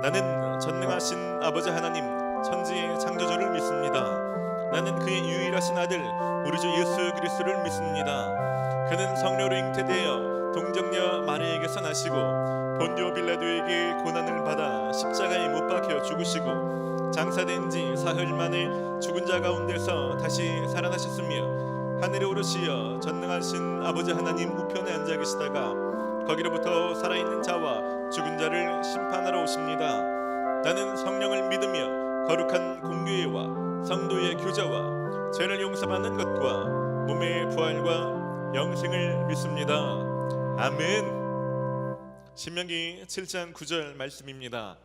나는 전능하신 아버지 하나님 천지 창조주를 믿습니다. 나는 그의 유일하신 아들 우리 주 예수 그리스도를 믿습니다. 그는 성령으로 잉태되어 동정녀 마리아에게서 나시고 본디오 빌라도에게 고난을 받아 십자가에 못 박혀 죽으시고 장사된 지 사흘 만에 죽은 자 가운데서 다시 살아나셨으며 하늘에 오르시어 전능하신 아버지 하나님 우편에 앉아 계시다가 거기로부터 살아있는 자와 죽은 자를 심판하러 오십니다. 나는 성령을 믿으며 거룩한 공교회와 성도의 교제와 죄를 용서받는 것과 몸의 부활과 영생을 믿습니다. 아멘. 신명기 7장 9절 말씀입니다.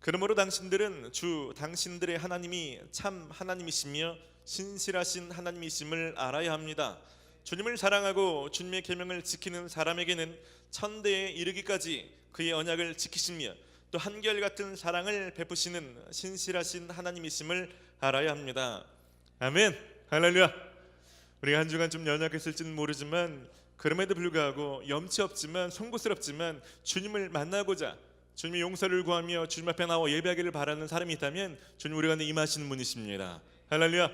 그러므로 당신들은 주 당신들의 하나님이 참 하나님이시며 신실하신 하나님이심을 알아야 합니다. 주님을 사랑하고 주님의 계명을 지키는 사람에게는 천대에 이르기까지 그의 언약을 지키시며 또 한결같은 사랑을 베푸시는 신실하신 하나님이심을 알아야 합니다. 아멘. 할렐루야. 우리가 한 주간 좀 연약했을지는 모르지만 그럼에도 불구하고 염치 없지만 송구스럽지만 주님을 만나고자 주님의 용서를 구하며 주님 앞에 나와 예배하기를 바라는 사람이 있다면 주님 우리 가운데 임하시는 분이십니다. 할렐루야.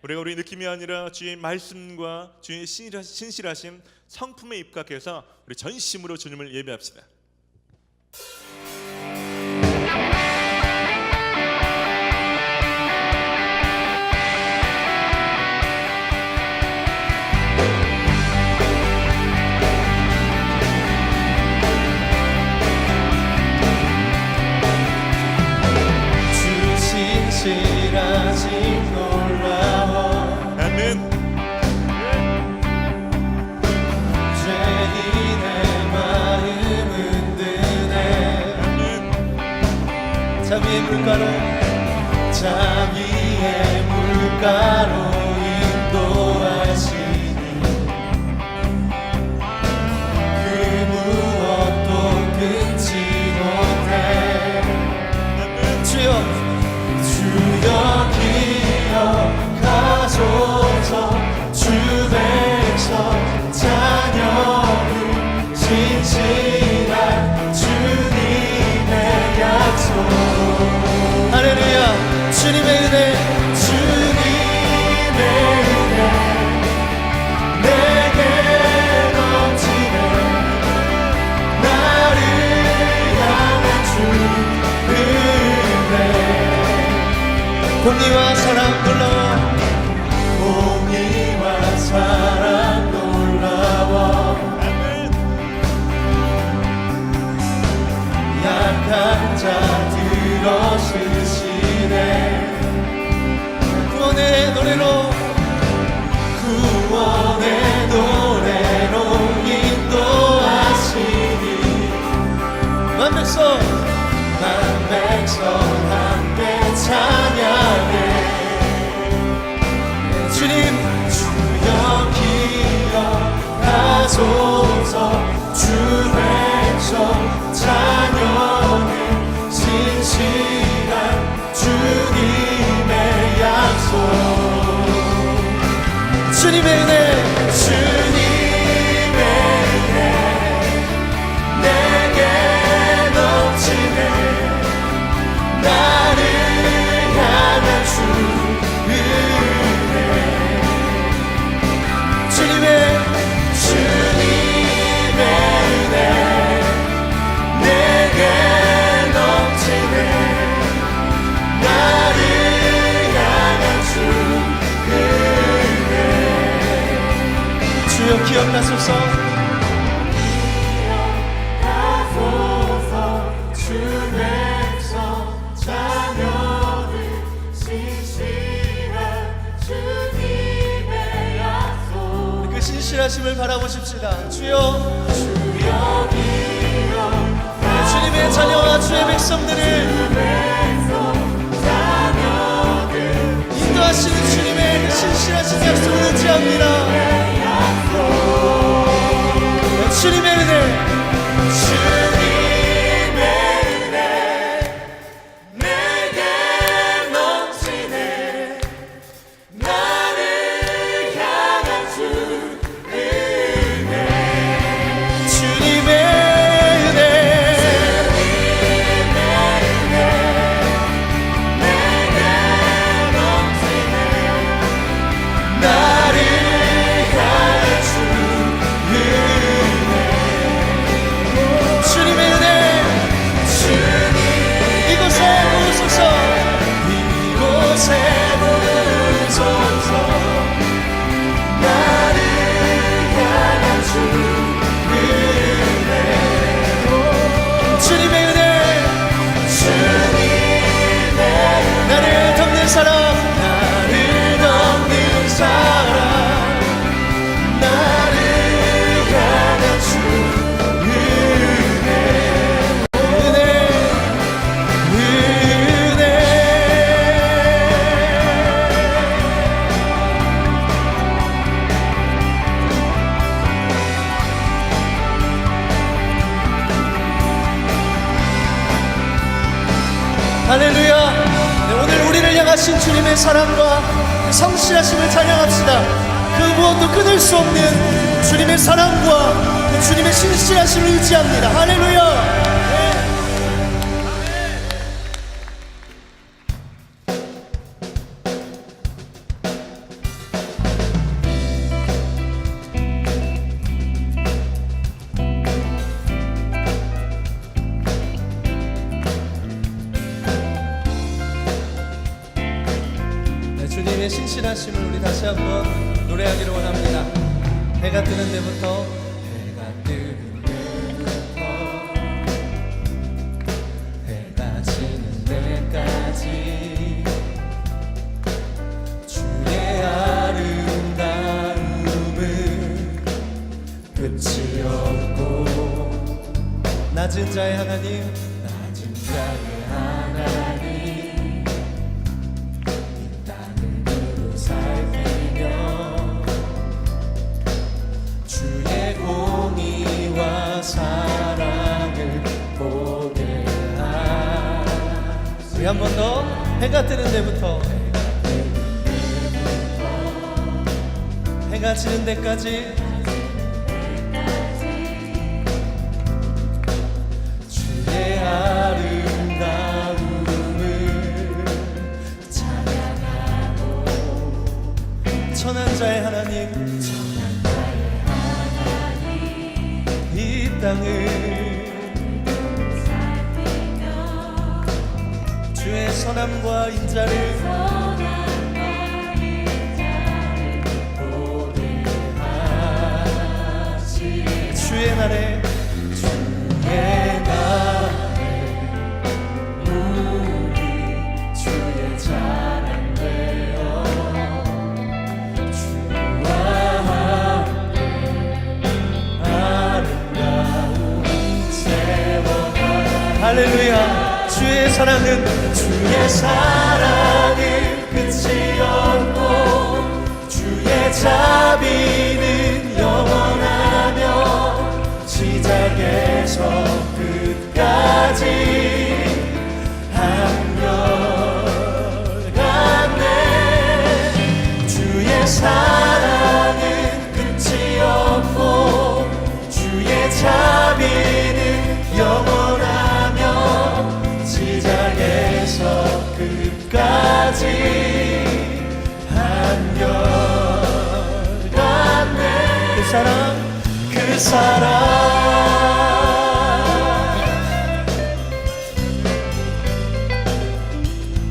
우리가 우리 느낌이 아니라 주의 말씀과 주의 신실하신 성품에 입각해서 우리 전심으로 주님을 예배합시다. 주 신실하신 놀라워 아멘. 죄인의 마음은 드네 아멘. 자비의 물가로 자비의 물가로 인도하시니 그 무엇도 끊지 못해 주여 주여 기억하소서 주 백성 자녀들 신실한 주님의 약속 할렐루야 주님의 은혜 주님의 은혜 내게 넘치네 나를 향한 주 은혜 공의와 사랑 놀라워 공의와 사랑 놀라워 약한 자 들어쓰시네 구원의 노래로 구원의 노래로 인도하시니 만백성 함께 찬양해 주님 주여 기억하소서 주 백성 자녀는 신실한 주님의 약속 주님의 은혜 주님의 은혜 내게 넘치네 나를 향한 주 은혜 주님의 은혜 내게 넘치네 나를 향한 주 은혜 주여 기억하소서 신실하심을 바라보십시다. 주여 주님의 자녀와 주의 백성들을 인도하시는 주님의 신실하신 약속을 의지합니다. 주님의 은혜 내게 넘치네 나를 향한 주 주님의 은혜 할렐루야. 네, 오늘 우리를 향하신 주님의 사랑과 그 성실하심을 찬양합시다. 그 무엇도 끊을 수 없는 주님의 사랑과 그 주님의 신실하심을 의지합니다. 할렐루야. 주님의 신실하심을 우리 다시 한번 노래하기를 원합니다. 해가 뜨는 데부터 해가 지는 데까지 주의 아름다움은 끝이 없고 낮은 자의 하나님 낮은 자의 하나님 살피며 주의 공의와 사랑을 보게 하라. 우리 한 번 더. 해가 뜨는 데부터 해가 지는 데까지 주의 아름다움을 천한 자의 하나님, 이 땅을 주의 선함과 인자를 보게 하시. 주의 날에 우리 주의 자랑 되어 할렐루야. 주의 사랑은 끝이 없고 주의 자비는 영원하며 시작에서 끝까지 한결같네. 주의 사랑은 끝이 없고 주의 자비는 영원하며 시작에서 끝까지 한결같네. 그 사랑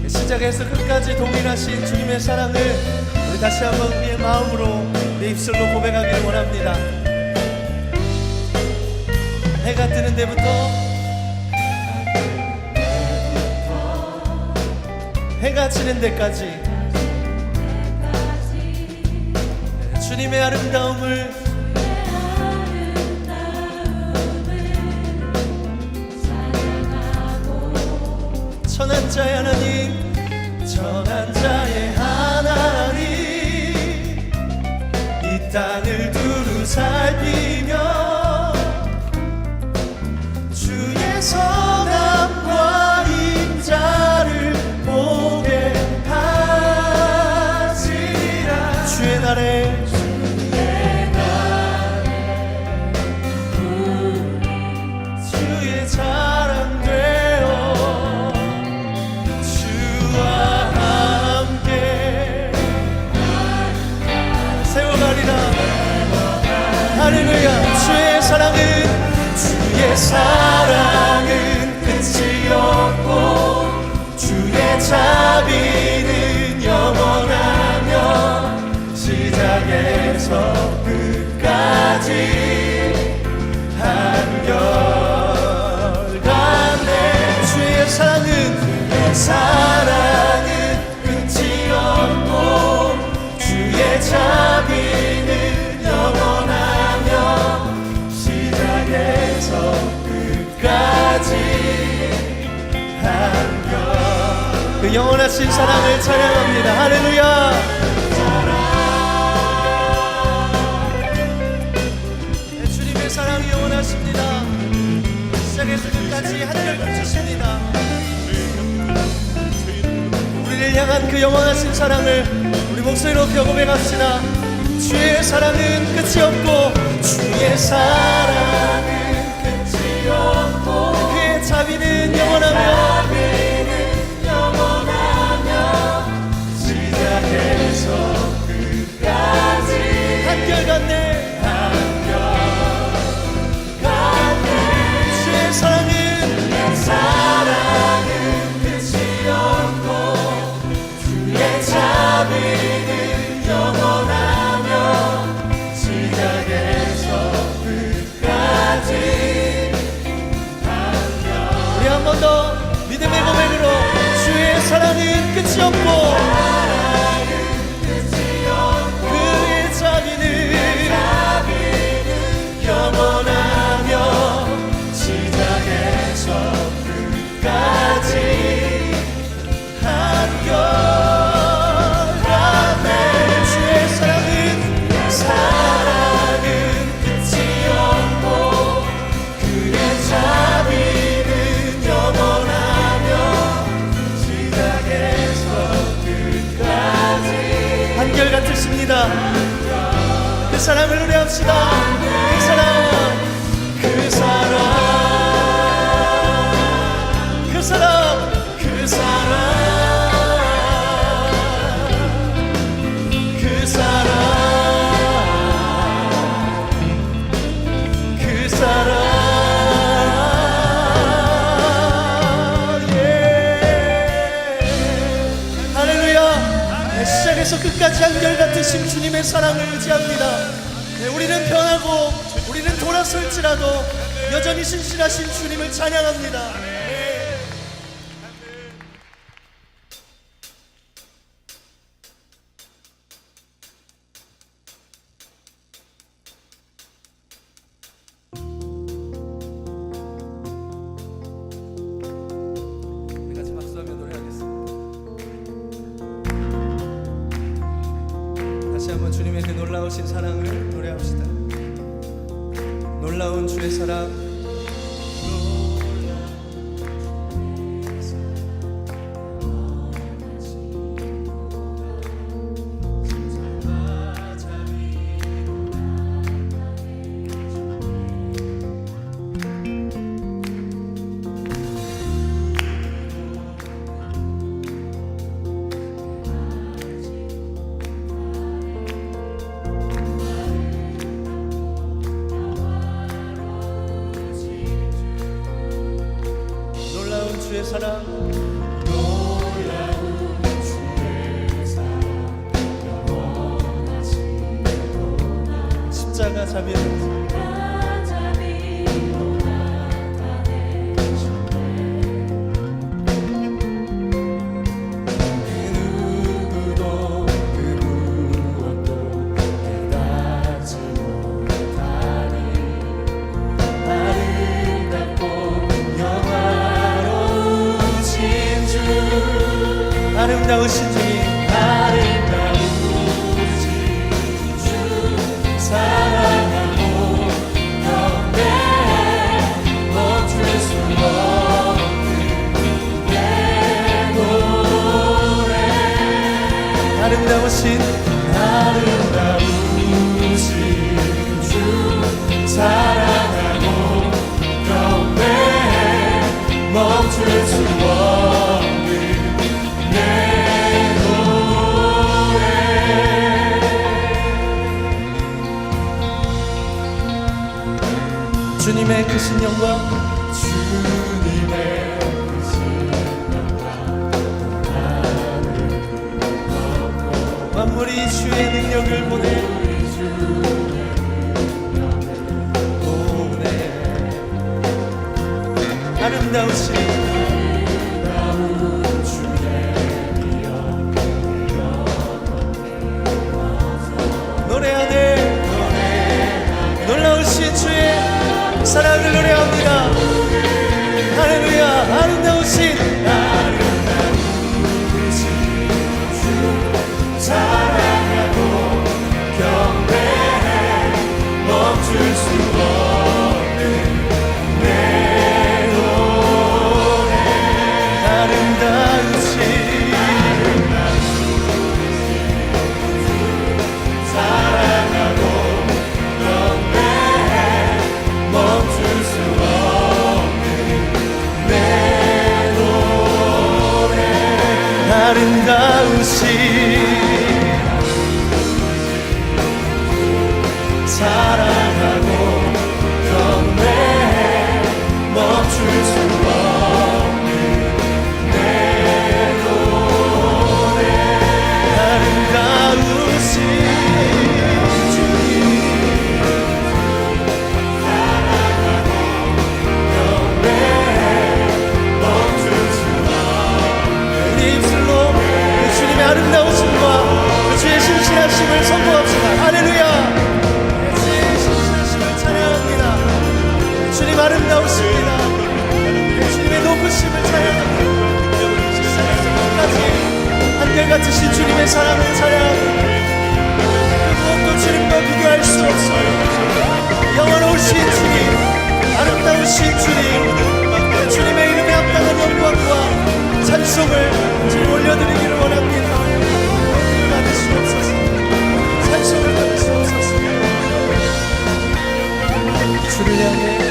시작에서 끝까지 동일하신 주님의 사랑을 우리 다시 한번 우리의 마음으로 내 입술로 고백하기를 원합니다. 해가 뜨는 데부터 해가 지는 데까지 주님의 아름다움을 천한 자의 하나님, 천한 자의 하나님, 이 땅을 두루 살피며 주의 선함과 인자를 보게 하시리라. 주의 날에 주의 자랑 되어 주와 함께 세워가리라. 할렐루야. 주의 사랑은 끝이 없고 주의 자비는 영원하며 시작에서 끝까지 한결같네. 주의 사랑은 끝이 없고 주의 자비는 영원하며 시작에서 끝까지 그 영원하신 사랑을 찬양합니다. 할렐루야. 주님의 사랑이 영원하십니다. 시작에서 끝까지 한결같으십니다. 그 영원하신 사랑을 우리 목소리로 경험해 갑시다. 주의 사랑은 끝이 없고 주의 사랑은 끝이 없고 그의 자비는 영원하며 시작해서 끝까지 한결같네 주의 사랑은 끝이 없고 주의 자비는 영원하며 시작에서 끝까지 우리 한 번 더 믿음의 고백으로 주의 사랑은 끝이 없고 그의 자비는 영원하며 시작에서 끝까지 한결같네 주의 사랑은 끝이 없고 그의 자비는 영원하며 시작에서 끝까지 한결같으십니다. 그 사랑을 노래합시다. 그 사랑 그 사랑 그 사랑 그 사랑 그 사랑 그 사랑 예 할렐루야. 시작에서 끝까지 한결같으신 주님의 사랑을 의지합니다. 우리는 변하고 우리는 돌아설지라도 여전히 신실하신 주님을 찬양합니다. 우리 같이 박수하며 노래하겠습니다. 다시 한번 주님의 그 놀라우신 사랑을 노래합시다. 놀라운 주의 사랑 주의 사랑 놀라운 주의 사랑 영원하시 십자가 자비는 아름다우신 주님 아름다우신 주 사랑하고 경배해 멈출 수 없는 내 노래 아름다우신 주 사랑하고 경배해 멈출 수 없는 주님의 크신 영광 주님의 크신 영광 만물이 주의 능력을 보내 아름다우신 주의 노래하네 놀라우신 주의 사랑을 노래합니다. 할렐루야. 아름다우신 주 사랑하고 경배해 멈출 수 없는 내 노래 아름다우신 사랑하고 경배해 멈출 수 없는 내 노래 아름다우신 주님 사랑하고 경배해 멈출 수 없는 우리 입술로 주님의 아름다우심과 주의 신실하심을 선포합시다. 할렐루야. 주님 아름다우십니다. 주님의 높으심을 찬양합니다. 시작에서 끝까지 한결같으신 주님의 사랑을 찬양합니다. 그 무엇도 주님과 비교할 수 없어요. 영원하신 주님, 아름다우신 주님, 주님의 이름에 합당한 영광과 찬송을 주님 올려드리기를 원합니다. 영광을 받으시옵소서. 찬송을 받으시옵소서. 주를 향해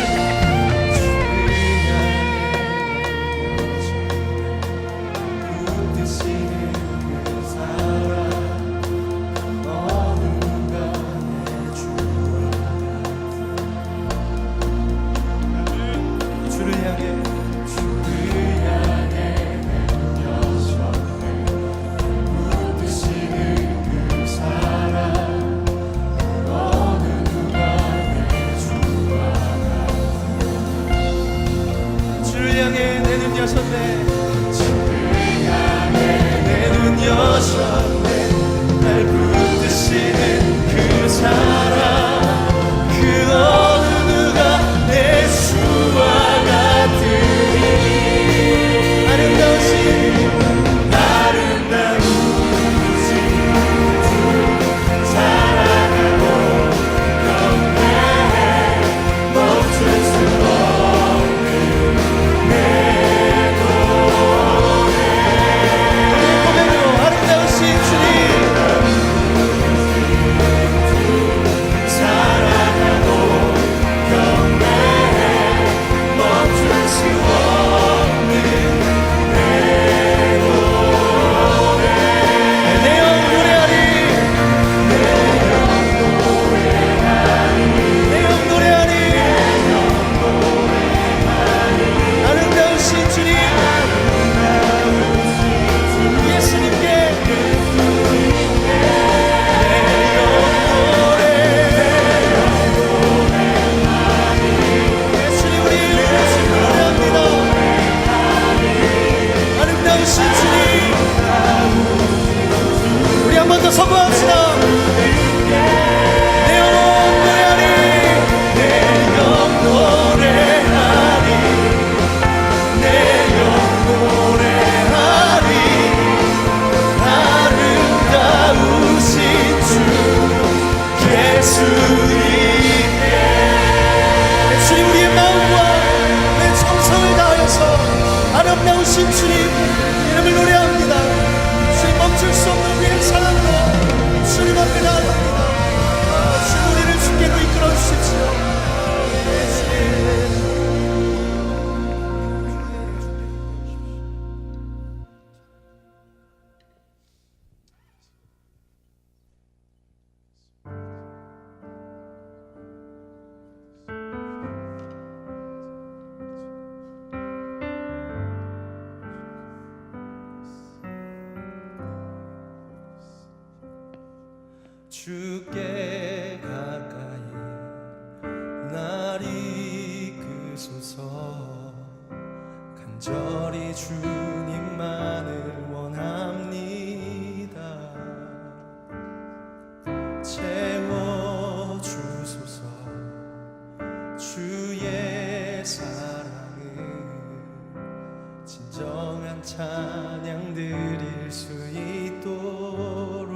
아름다우신 주님 이름을 노래합니다. 주님 멈출 수 없는 우리의 사랑과 주님 앞에 나아갑니다. 주님 우리를 주께로 이끌어 주십시오. 주께 가까이 날 이끄소서. 간절히 주님만을 원합니다. 채워주소서. 주의 사랑을 진정한 찬양 드릴 수 있도록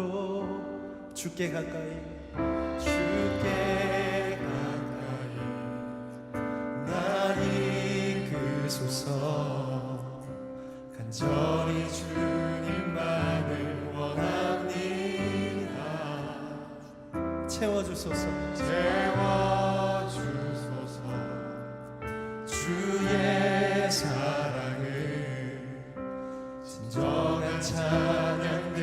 주께 가까이 날 이끄소서. 간절히 주님만을 원합니다. 채워주소서. 주의 사랑을 진정한 찬양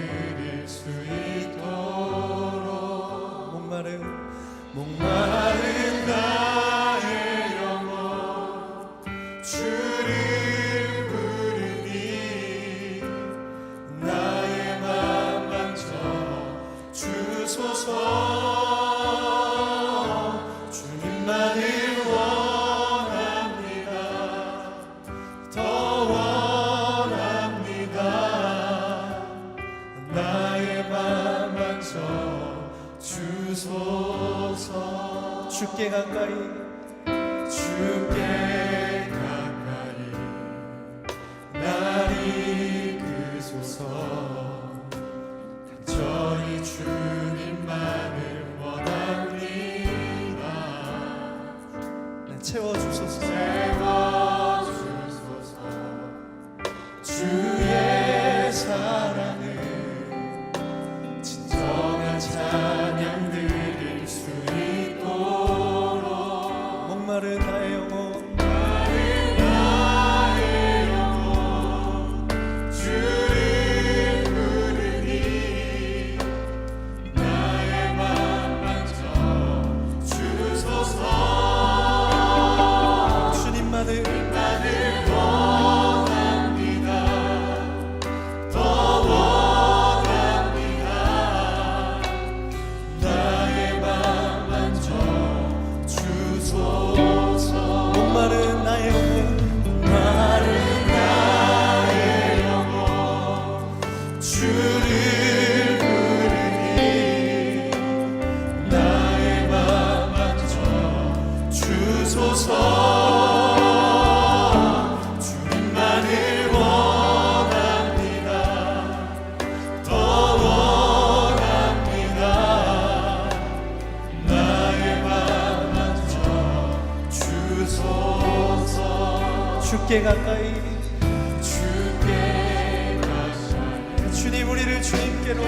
주께 가까이 주께 가까이 날 이끄소서. 간절히 주님만을 원합니다. 날 채워주소서. 채워주소서. 주의 사랑을 진정한 찬양 드릴 수 있도록 목마른 나의 영혼 주를 부르니 나의 맘 만져 주소서. 주님만을 원합니다. 더 원합니다. 나의 맘 만져 주소서. 목마른 나의 영혼 마른 나의 영혼 주를 부르니 나의 맘 만져 주소서. 주님만을 원합니다. 더 원합니다. 나의 맘 만져 주소서. 주께 가까이 주께 가까이 주님 우리를 주님께로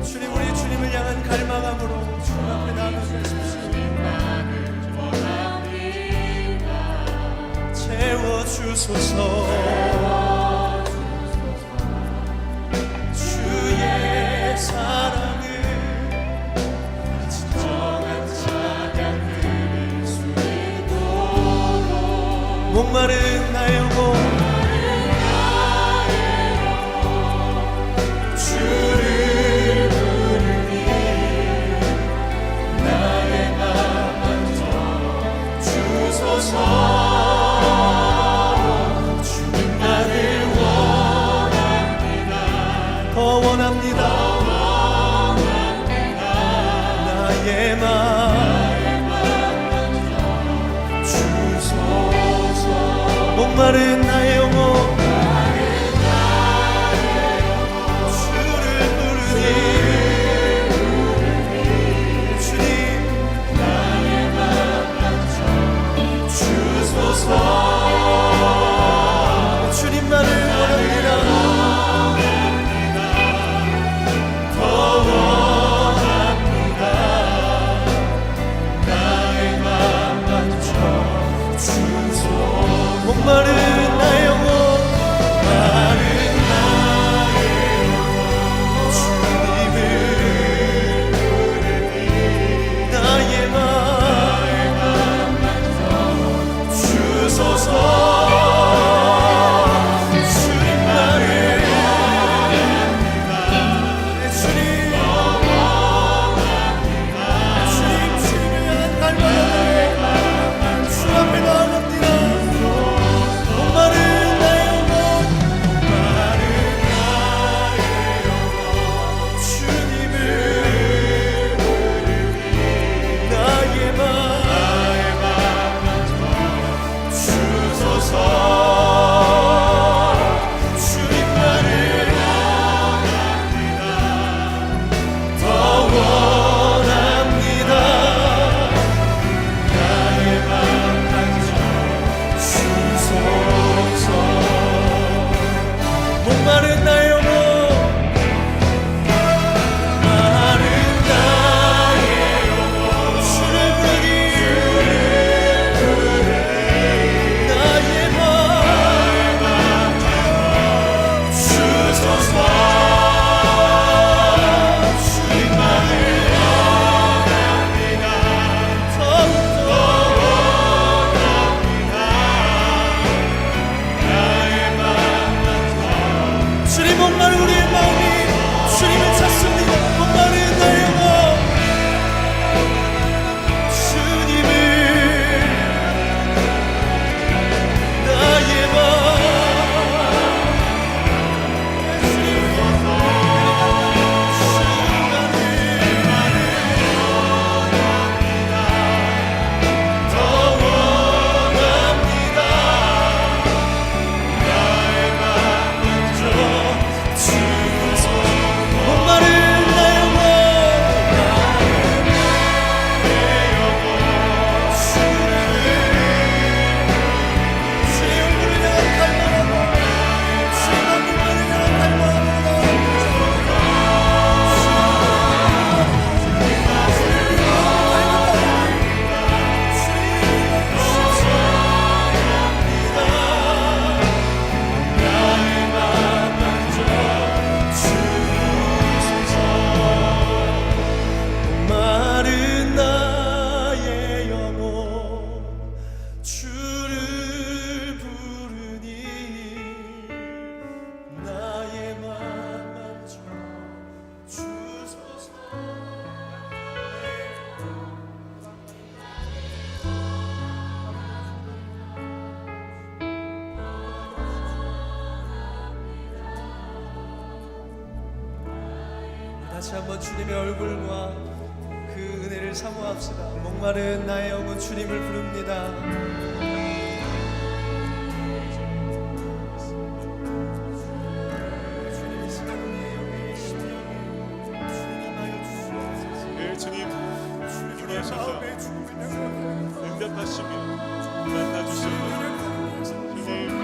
주님 우리 주님을 향한 갈망함으로 주님 앞에 나아가십시오. 채워주소서. 주의 사랑을 진정한 찬양 드릴 수 있도록 목마른 나의 영혼 주를 부르니 나의 맘 만져 주소서. 주님만을 원합니다. 더 원합니다. 나의 맘 주소서. 목마른 나의 영혼 주를 부르니 주님 나의 맘 만져 주소서. 주님만을 원합니다. 더 원합니다. 나의 맘 만져 주소서. 목마른 나의 다시 한번 주님의 얼굴과 그 은혜를 사모합시다. 목마른 나의 영혼 주님을 부릅니다. 주님 이 시간 우리의 영혼의 심령을 주님 임하여 주시옵소서. 예, 주님 임하셔서 응답하시며 만나주시옵소서. 주님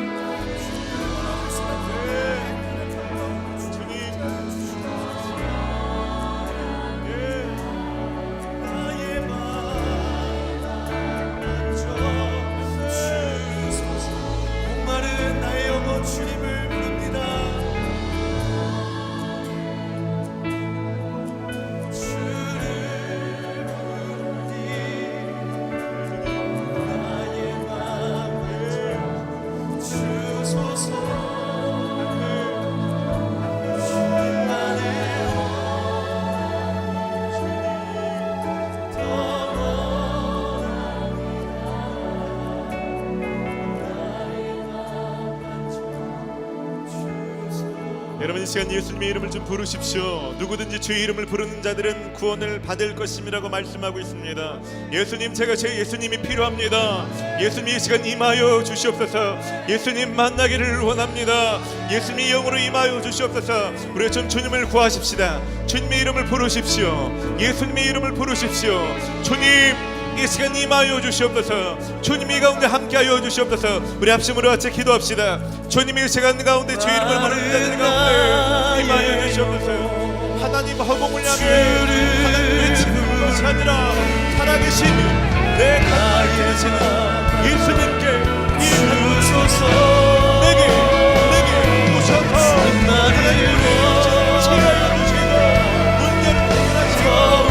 여러분 이 시간 예수님의 이름을 좀 부르십시오. 누구든지 주의 이름을 부르는 자들은 구원을 받을 것임이라고 말씀하고 있습니다. 예수님, 제가 제 예수님이 필요합니다. 예수님 이 시간 임하여 주시옵소서. 예수님 만나기를 원합니다. 예수님이 영으로 임하여 주시옵소서. 우리 좀 주님을 구하십시다. 주님의 이름을 부르십시오. 예수님의 이름을 부르십시오. 주님 이 시간 임하여 주시옵소서. 주님이 가운데 함께하여 주시옵소서. 우리 합심으로 같이 기도합시다. 주님이 이 시간 가운데 주의 이름을 부르는 자들 가운데 임하여 주시옵소서. 하나님 허공을 향해 하나님 외치는 것이 아니라 살아계신 내 가까이 계시는 예수님께 임하소서. 내게 오셔서 하나님을 치하여 주시고 문제를 해결하시고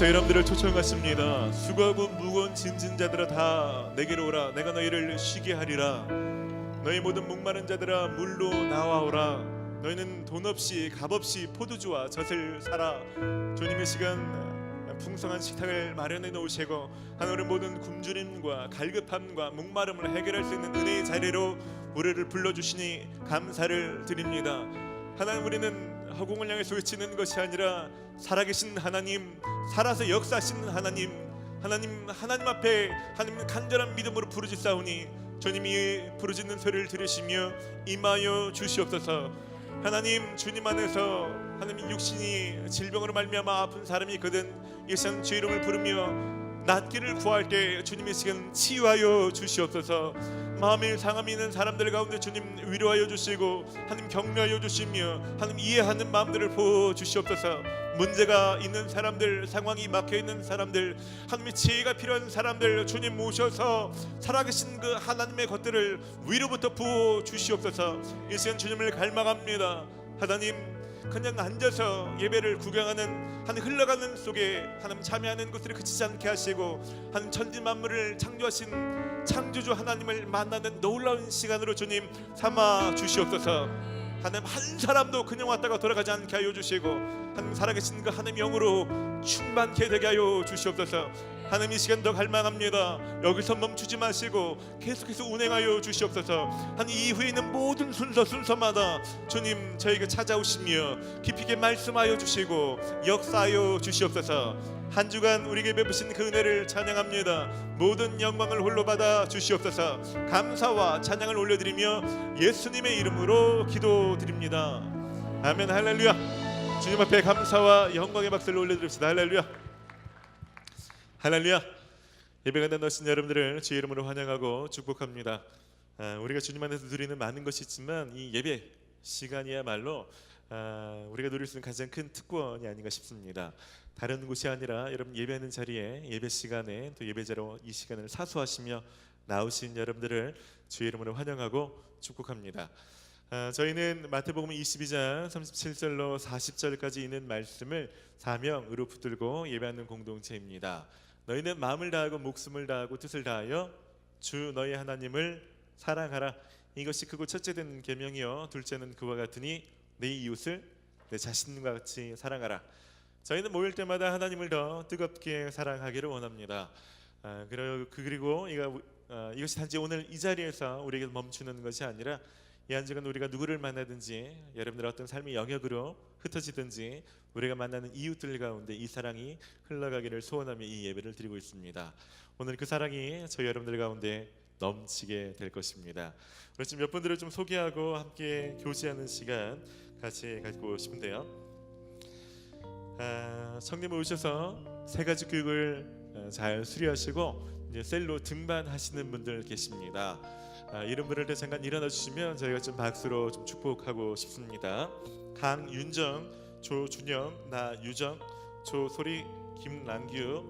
여러분들을 초청하십니다. 수고하고 무거운 짐진 자들아 다 내게로 오라. 내가 너희를 쉬게 하리라. 너희 모든 목마른 자들아 물로 나와오라. 너희는 돈 없이 값 없이 포도주와 젖을 사라. 주님의 시간 풍성한 식탁을 마련해 놓으시고 하늘의 모든 굶주림과 갈급함과 목마름을 해결할 수 있는 은혜의 자리로 우리를 불러주시니 감사를 드립니다. 하나님, 우리는 허공을 향해서 외치는 것이 아니라 살아계신 하나님, 살아서 역사하시는 하나님 앞에 하나님 간절한 믿음으로 부르짖사오니 주님이 부르짖는 소리를 들으시며 임하여 주시옵소서. 하나님, 주님 안에서 하나님 육신이 질병으로 말미암아 아픈 사람이 있거든 이 시간 주 이름을 부르며 낫기를 구할 때 주님의 시간 치유하여 주시옵소서. 마음에 상함이 있는 사람들 가운데 주님 위로하여 주시고 하나님 격려하여 주시며 하나님 이해하는 마음들을 부어 주시옵소서. 문제가 있는 사람들, 상황이 막혀 있는 사람들, 하나님의 지혜가 필요한 사람들 주님 모셔서 살아계신 그 하나님의 것들을 위로부터 부어 주시옵소서. 이 시간 주님을 갈망합니다. 하나님, 그냥 앉아서 예배를 구경하는 하나님 흘러가는 속에 하나님 참여하는 것들을 그치지 않게 하시고 하나님 천지 만물을 창조하신 창조주 하나님을 만나는 놀라운 시간으로 주님 삼아 주시옵소서. 하나님, 한 사람도 그냥 왔다가 돌아가지 않게 하여 주시고 하나님 살아계신 그 하나님 영으로 충만케 되게 하여 주시옵소서. 하나님 이 시간 더 갈망합니다. 여기서 멈추지 마시고 계속해서 운행하여 주시옵소서. 한 이후에 있는 모든 순서마다 주님 저에게 찾아오시며 깊이 있게 말씀하여 주시고 역사하여 주시옵소서. 한 주간 우리에게 베푸신 그 은혜를 찬양합니다. 모든 영광을 홀로 받아 주시옵소서. 감사와 찬양을 올려드리며 예수님의 이름으로 기도드립니다. 아멘. 할렐루야. 주님 앞에 감사와 영광의 박수를 올려드립시다. 할렐루야. 할렐루야. 예배가 나오신 여러분들을 주의 이름으로 환영하고 축복합니다. 우리가 주님 안에서 누리는 많은 것이 있지만 이 예배 시간이야말로 우리가 누릴 수 있는 가장 큰 특권이 아닌가 싶습니다. 다른 곳이 아니라 여러분 예배하는 자리에 예배 시간에 또 예배자로 이 시간을 사수하시며 나오신 여러분들을 주의 이름으로 환영하고 축복합니다. 저희는 마태복음 22장 37절로 40절까지 있는 말씀을 사명으로 붙들고 예배하는 공동체입니다. 너희는 마음을 다하고 목숨을 다하고 뜻을 다하여 주 너희 하나님을 사랑하라. 이것이 크고 첫째 된 계명이요 둘째는 그와 같으니 내 이웃을 내 자신과 같이 사랑하라. 저희는 모일 때마다 하나님을 더 뜨겁게 사랑하기를 원합니다. 그리고 이것이 단지 오늘 이 자리에서 우리에게 멈추는 것이 아니라 이 한 주간 우리가 누구를 만나든지 여러분들 어떤 삶의 영역으로 흩어지든지 우리가 만나는 이웃들 가운데 이 사랑이 흘러가기를 소원하며 이 예배를 드리고 있습니다. 오늘 그 사랑이 저희 여러분들 가운데 넘치게 될 것입니다. 우리 지금 몇 분들을 좀 소개하고 함께 교제하는 시간 같이 갖고 싶은데요. 성님을 오셔서 세 가지 교육을 잘 수리하시고 이제 셀로 등반하시는 분들 계십니다. 이런 분들 때 잠깐 일어나 주시면 저희가 좀 박수로 좀 축복하고 싶습니다. 강윤정, 조준영, 나유정, 조소리, 김랑규,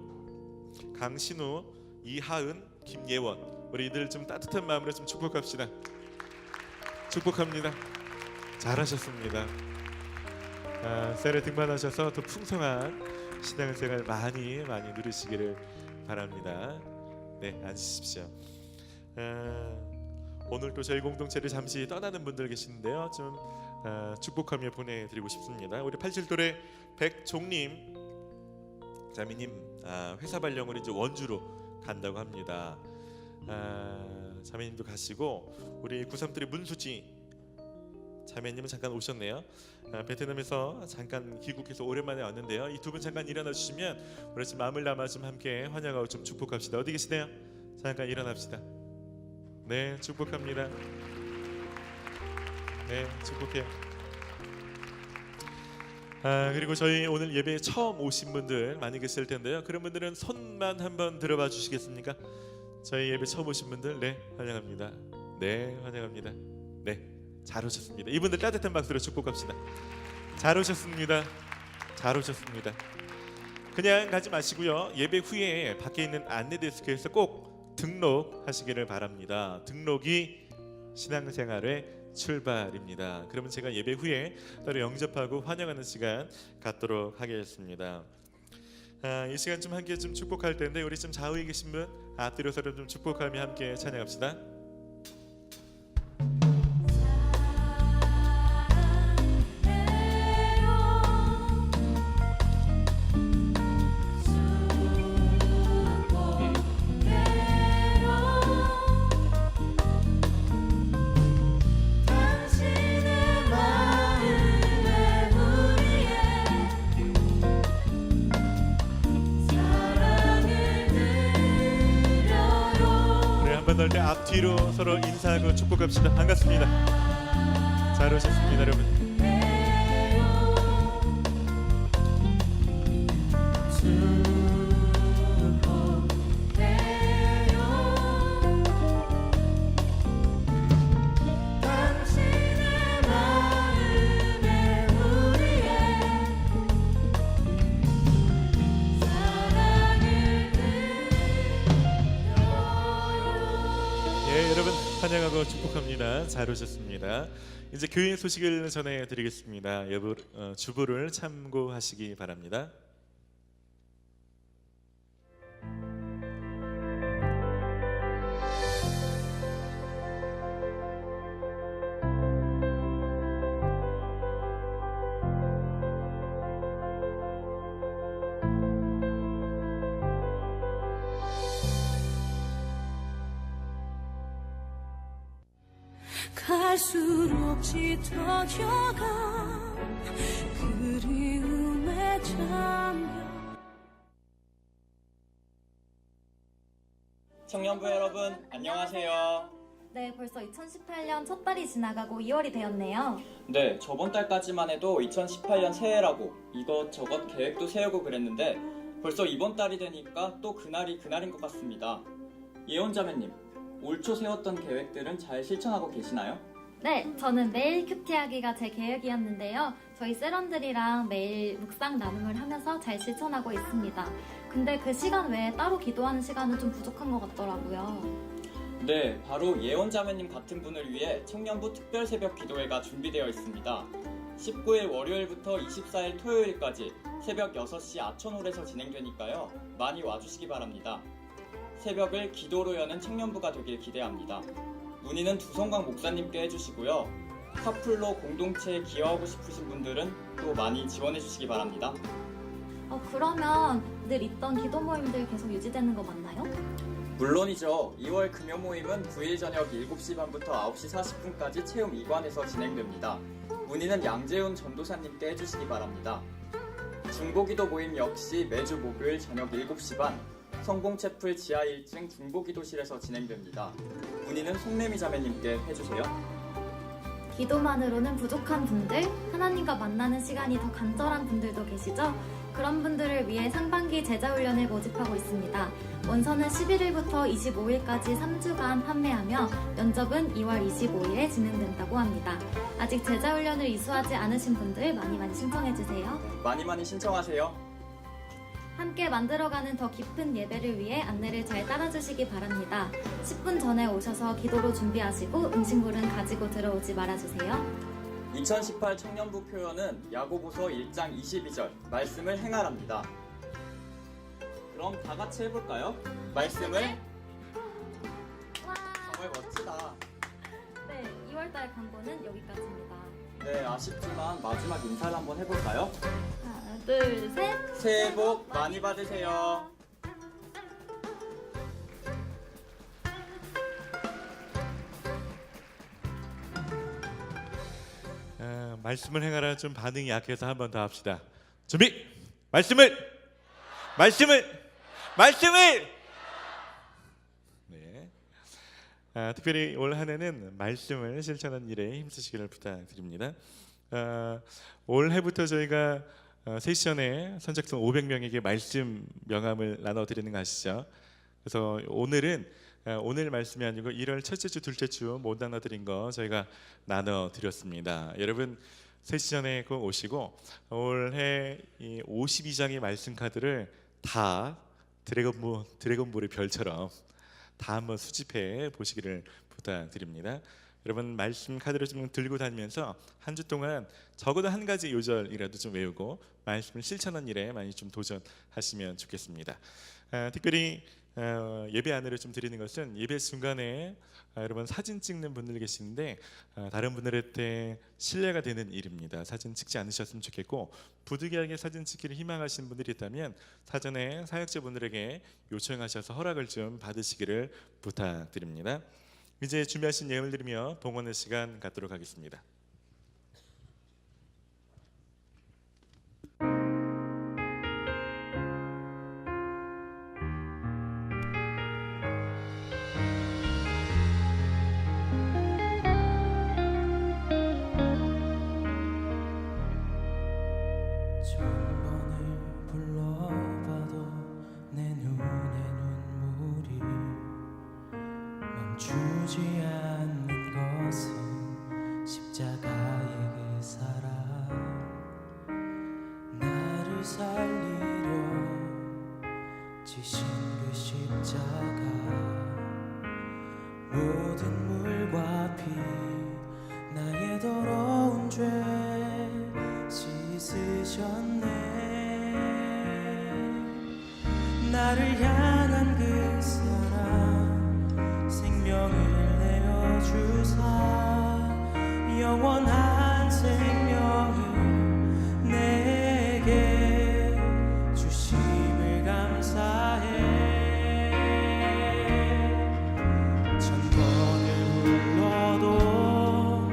강신우, 이하은, 김예원, 우리 이들 좀 따뜻한 마음으로 좀 축복합시다. 축복합니다. 잘하셨습니다. 셀에 등반하셔서 더 풍성한 신앙생활 많이 누리시기를 바랍니다. 네, 앉으십시오. 오늘 또 저희 공동체를 잠시 떠나는 분들 계시는데요. 좀 축복하며 보내드리고 싶습니다. 우리 87돌의 백종님 자매님 회사 발령을 이제 원주로 간다고 합니다. 자매님도 가시고 우리 933의 문수지 자매님은 잠깐 오셨네요. 베트남에서 잠깐 귀국해서 오랜만에 왔는데요. 이 두 분 잠깐 일어나 주시면 우리 지금 마음을 담아 좀 함께 환영하고 좀 축복합시다. 어디 계시나요? 잠깐 일어납시다. 네, 축복합니다. 네, 축복해요. 그리고 저희 오늘 예배에 처음 오신 분들 많이 계실 텐데요. 그런 분들은 손만 한번 들어봐 주시겠습니까? 저희 예배 처음 오신 분들, 네, 환영합니다. 네, 환영합니다. 네, 잘 오셨습니다. 이분들 따뜻한 박수로 축복합시다. 잘 오셨습니다. 잘 오셨습니다. 그냥 가지 마시고요. 예배 후에 밖에 있는 안내 데스크에서 꼭 등록하시기를 바랍니다. 등록이 신앙생활의 출발입니다. 그러면 제가 예배 후에 따로 영접하고 환영하는 시간 갖도록 하겠습니다. 이 시간 좀 함께 좀 축복할 텐데 우리 좀 좌우에 계신 분 앞뒤로 서로 좀 축복하며 함께 찬양합시다. 넓을 때 앞뒤로 서로 인사하고 축복합시다. 반갑습니다. 잘 오셨습니다, 여러분. 환영하고 축복합니다. 잘 오셨습니다. 이제 교회 소식을 전해드리겠습니다. 주보를 참고하시기 바랍니다. 갈수록 짙어져가 그리움에 잠겨. 청년부 여러분, 안녕하세요. 네, 벌써 2018년 첫 달이 지나가고 2월이 되었네요. 네, 저번 달까지만 해도 2018년 새해라고 이것저것 계획도 세우고 그랬는데 벌써 이번 달이 되니까 또 그날이 그날인 것 같습니다. 예언자매님, 올 초 세웠던 계획들은 잘 실천하고 계시나요? 네, 저는 매일 큐티하기가 제 계획이었는데요. 저희 세런들이랑 매일 묵상 나눔을 하면서 잘 실천하고 있습니다. 근데 그 시간 외에 따로 기도하는 시간은 좀 부족한 것 같더라고요. 네, 바로 예언자매님 같은 분을 위해 청년부 특별 새벽 기도회가 준비되어 있습니다. 19일 월요일부터 24일 토요일까지 새벽 6시 아천홀에서 진행되니까요. 많이 와주시기 바랍니다. 새벽을 기도로 여는 청년부가 되길 기대합니다. 문의는 두성광 목사님께 해주시고요. 카풀로 공동체에 기여하고 싶으신 분들은 또 많이 지원해주시기 바랍니다. 그러면 늘 있던 기도 모임들 계속 유지되는 거 맞나요? 물론이죠. 2월 금요 모임은 9일 저녁 7시 반부터 9시 40분까지 체험 2관에서 진행됩니다. 문의는 양재훈 전도사님께 해주시기 바랍니다. 중보기도 모임 역시 매주 목요일 저녁 7시 반 성공채플 지하 1층 중보기도실에서 진행됩니다. 문의는 송래미 자매님께 해주세요. 기도만으로는 부족한 분들, 하나님과 만나는 시간이 더 간절한 분들도 계시죠? 그런 분들을 위해 상반기 제자훈련을 모집하고 있습니다. 원서는 11일부터 25일까지 3주간 판매하며 면접은 2월 25일에 진행된다고 합니다. 아직 제자훈련을 이수하지 않으신 분들 많이 신청해주세요. 많이 신청하세요. 함께 만들어가는 더 깊은 예배를 위해 안내를 잘 따라주시기 바랍니다. 10분 전에 오셔서 기도로 준비하시고 음식물은 가지고 들어오지 말아주세요. 2018 청년부 표현은 야고보서 1장 22절 말씀을 행하랍니다. 그럼 다 같이 해볼까요? 말씀을 와! 정말 멋지다. 네, 2월달 광고는 여기까지입니다. 네, 아쉽지만 마지막 인사를 한번 해볼까요? 하나, 둘, 셋! 새해 복 많이 받으세요. 말씀을 행하라 좀 반응이 약해서 한 번 더 합시다. 준비. 말씀을. 네. 특별히 올 한 해는 말씀을 실천하는 일에 힘쓰시기를 부탁드립니다. 올해부터 저희가 세션에 선착순 500명에게 말씀 명함을 나눠드리는 거 아시죠? 그래서 오늘은 오늘 말씀이 아니고 1월 첫째 주, 둘째 주 못 나눠드린 거 저희가 나눠드렸습니다. 여러분 세션에 꼭 오시고 올해 이 52장의 말씀 카드를 다 드래곤볼의 별처럼 다 한번 수집해 보시기를 부탁드립니다. 여러분 말씀 카드를 좀 들고 다니면서 한 주 동안 적어도 한 가지 요절이라도 좀 외우고 말씀을 실천하는 일에 많이 좀 도전하시면 좋겠습니다. 특별히 예배 안내를 좀 드리는 것은 예배 중간에 여러분 사진 찍는 분들 계시는데 다른 분들한테 신뢰가 되는 일입니다. 사진 찍지 않으셨으면 좋겠고 부득이하게 사진 찍기를 희망하시는 분들이 있다면 사전에 사역자분들에게 요청하셔서 허락을 좀 받으시기를 부탁드립니다. 이제 준비하신 예언을 드리며 봉헌의 시간 갖도록 하겠습니다. 천번을 불러봐도 내 눈에 눈물이 멈추지 않는 것은 십자가의 그 사랑 나를 살리려 지신 그 십자가 모든 물과 피 나의 더러운 죄 씻으셨네. 나를 향한 그 사랑 생명을 내어주사 영원한 생명을 내게 주심을 감사해. 천번을 불러도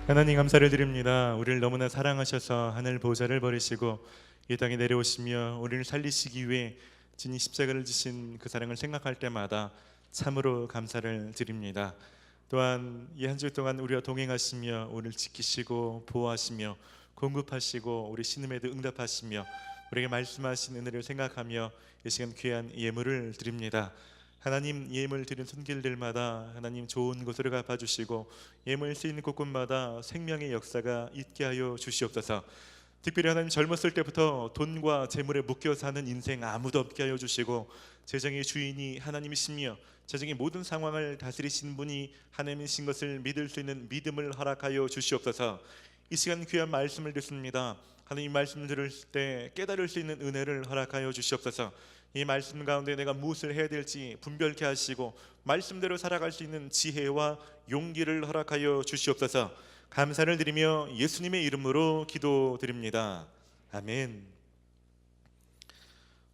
하나님 감사를 드립니다. 우리를 너무나 사랑하셔서 하늘 보좌를 버리시고 이 땅에 내려오시며 우리를 살리시기 위해 진이 십자가를 지신 그 사랑을 생각할 때마다 참으로 감사를 드립니다. 또한 이 한 주 동안 우리와 동행하시며 우리를 지키시고 보호하시며 공급하시고 우리 신음에도 응답하시며 우리에게 말씀하신 은혜를 생각하며 이 시간 귀한 예물을 드립니다. 하나님, 예물 드린 손길들마다 하나님 좋은 곳으로 갚아주시고 예물 쓰이는 곳곳마다 생명의 역사가 있게 하여 주시옵소서. 특별히 하나님, 젊었을 때부터 돈과 재물에 묶여 사는 인생 아무도 없게 하여 주시고 재정의 주인이 하나님이시며 재정의 모든 상황을 다스리신 분이 하나님이신 것을 믿을 수 있는 믿음을 허락하여 주시옵소서. 이 시간 귀한 말씀을 듣습니다. 하나님, 말씀을 들을 때 깨달을 수 있는 은혜를 허락하여 주시옵소서. 이 말씀 가운데 내가 무엇을 해야 될지 분별케 하시고 말씀대로 살아갈 수 있는 지혜와 용기를 허락하여 주시옵소서. 감사를 드리며 예수님의 이름으로 기도드립니다. 아멘.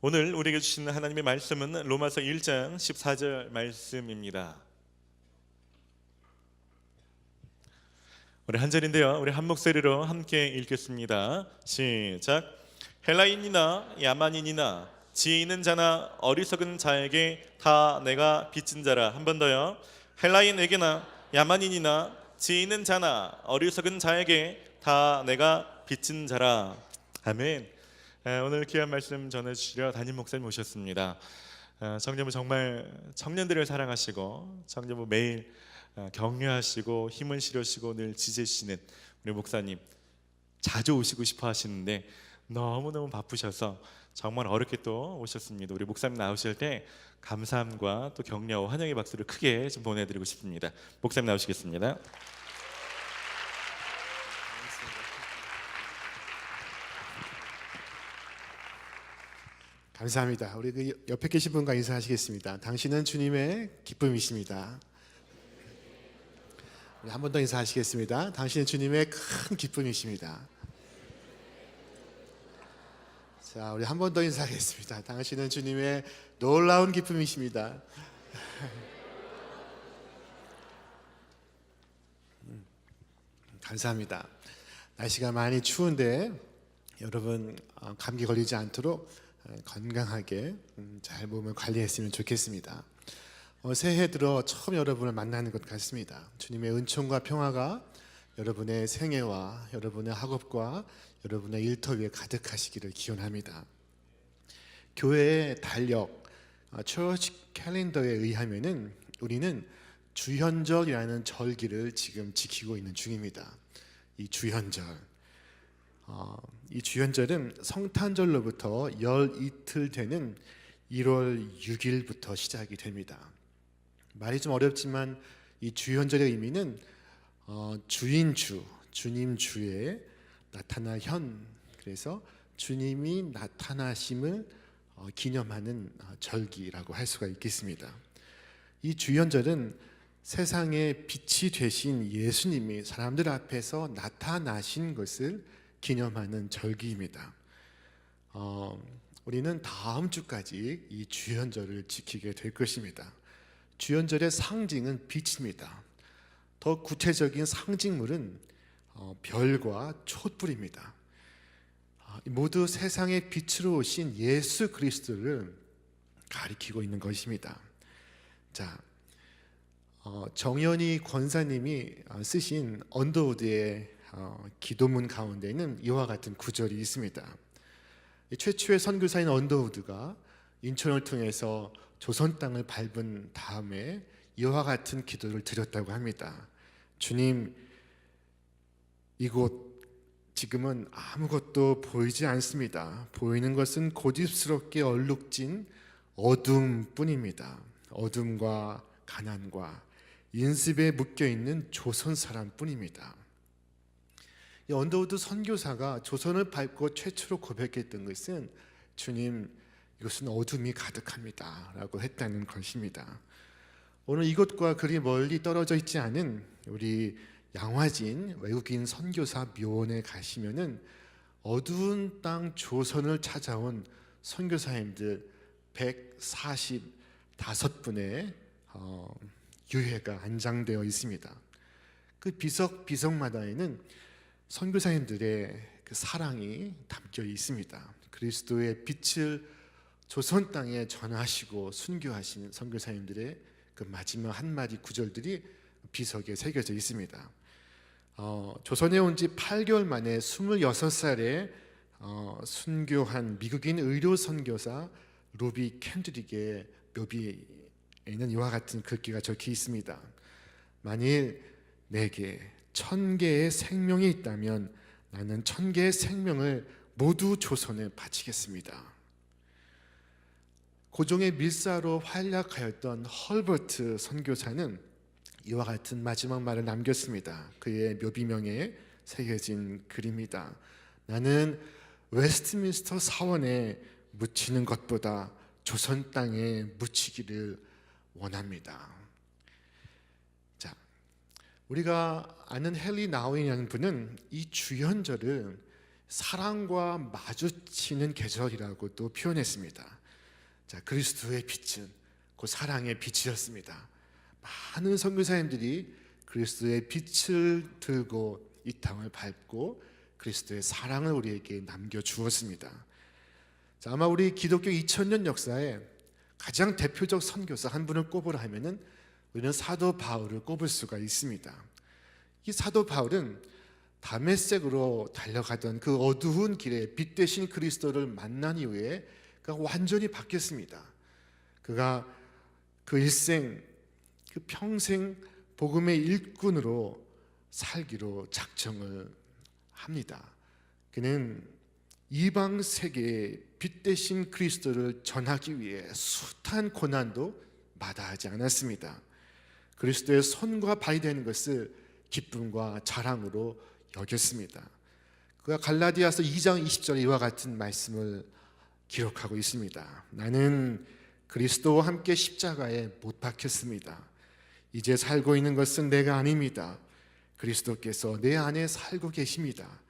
오늘 우리에게 주시는 하나님의 말씀은 로마서 1장 14절 말씀입니다. 우리 한 절인데요, 우리 한 목소리로 함께 읽겠습니다. 시작. 헬라인이나 야만인이나 지혜 있는 자나 어리석은 자에게 다 내가 빚진 자라. 한 번 더요. 헬라인에게나 야만인이나 지혜 있는 자나 어리석은 자에게 다 내가 빚진 자라. 아멘. 오늘 귀한 말씀 전해주시려 담임 목사님 오셨습니다. 청년부 정말 청년들을 사랑하시고 청년부 매일 격려하시고 힘을 실으시고 늘 지지해주시는 우리 목사님, 자주 오시고 싶어 하시는데 너무너무 바쁘셔서 정말 어렵게 또 오셨습니다. 우리 목사님 나오실 때 감사함과 또 격려와 환영의 박수를 크게 좀 보내드리고 싶습니다. 목사님 나오시겠습니다. 감사합니다. 우리 그 옆에 계신 분과 인사하시겠습니다. 당신은 주님의 기쁨이십니다. 한 번 더 인사하시겠습니다. 당신은 주님의 큰 기쁨이십니다. 자, 우리 한 번 더 인사하겠습니다. 당신은 주님의 놀라운 기쁨이십니다. 감사합니다. 날씨가 많이 추운데 여러분 감기 걸리지 않도록 건강하게 잘 몸을 관리했으면 좋겠습니다. 새해 들어 처음 여러분을 만나는 것 같습니다. 주님의 은총과 평화가 여러분의 생애와 여러분의 학업과 여러분의 일터 위에 가득하시기를 기원합니다. 교회의 달력, 처치 캘린더에 의하면은 우리는 주현절이라는 절기를 지금 지키고 있는 중입니다. 이 주현절, 이 주현절은 성탄절로부터 열 이틀 되는 1월 6일부터 시작이 됩니다. 말이 좀 어렵지만 이 주현절의 의미는 주인주, 주님 주에 나타나 현, 그래서 주님이 나타나심을 기념하는 절기라고 할 수가 있겠습니다. 이 주현절은 세상의 빛이 되신 예수님이 사람들 앞에서 나타나신 것을 기념하는 절기입니다. 우리는 다음 주까지 이 주현절을 지키게 될 것입니다. 주현절의 상징은 빛입니다. 더 구체적인 상징물은 별과 촛불입니다. 모두 세상의 빛으로 오신 예수 그리스도를 가리키고 있는 것입니다. 자, 정연희 권사님이 쓰신 언더우드의 기도문 가운데는 이와 같은 구절이 있습니다. 최초의 선교사인 언더우드가 인천을 통해서 조선 땅을 밟은 다음에 이와 같은 기도를 드렸다고 합니다. 주님, 이곳 지금은 아무것도 보이지 않습니다. 보이는 것은 고집스럽게 얼룩진 어둠뿐입니다. 어둠과 가난과 인습에 묶여있는 조선 사람뿐입니다. 이 언더우드 선교사가 조선을 밟고 최초로 고백했던 것은 주님, 이것은 어둠이 가득합니다 라고 했다는 것입니다. 오늘 이것과 그리 멀리 떨어져 있지 않은 우리 양화진 외국인 선교사 묘원에 가시면은 어두운 땅 조선을 찾아온 선교사님들 145분의 유해가 안장되어 있습니다. 그 비석마다에는 선교사님들의 그 사랑이 담겨 있습니다. 그리스도의 빛을 조선 땅에 전하시고 순교하신 선교사님들의 그 마지막 한마디 구절들이 비석에 새겨져 있습니다. 조선에 온 지 8개월 만에 26살에 순교한 미국인 의료 선교사 로비 캔드릭의 묘비에는 이와 같은 글귀가 적혀 있습니다. 만일 내게 1000개의 생명이 있다면 나는 1000개의 생명을 모두 조선에 바치겠습니다. 고종의 밀사로 활약하였던 헐버트 선교사는 이와 같은 마지막 말을 남겼습니다. 그의 묘비명에 새겨진 글입니다. 나는 웨스트민스터 사원에 묻히는 것보다 조선 땅에 묻히기를 원합니다. 자, 우리가 아는 헨리 나우인이라는 분은 이 주연절을 사랑과 마주치는 계절이라고도 표현했습니다. 자, 그리스도의 빛은 그 사랑의 빛이었습니다. 많은 선교사님들이 그리스도의 빛을 들고 이 땅을 밟고 그리스도의 사랑을 우리에게 남겨주었습니다. 자, 아마 우리 기독교 2000년 역사에 가장 대표적 선교사 한 분을 꼽으라 하면은 우리는 사도 바울을 꼽을 수가 있습니다. 이 사도 바울은 다메섹으로 달려가던 그 어두운 길에 빛 대신 그리스도를 만난 이후에 그가 완전히 바뀌었습니다. 그가 그 일생, 그 평생 복음의 일꾼으로 살기로 작정을 합니다. 그는 이방 세계에 빛 대신 그리스도를 전하기 위해 숱한 고난도 마다하지 않았습니다. 그리스도의 손과 발이 되는 것을 기쁨과 자랑으로 여겼습니다. 그가 갈라디아서 2장 20절에 이와 같은 말씀을 기록하고 있습니다. 나는 그리스도와 함께 십자가에 못 박혔습니다. 이제 살고 있는 것은 내가 아닙니다. 그리스도께서 내 안에 살고 계십니다.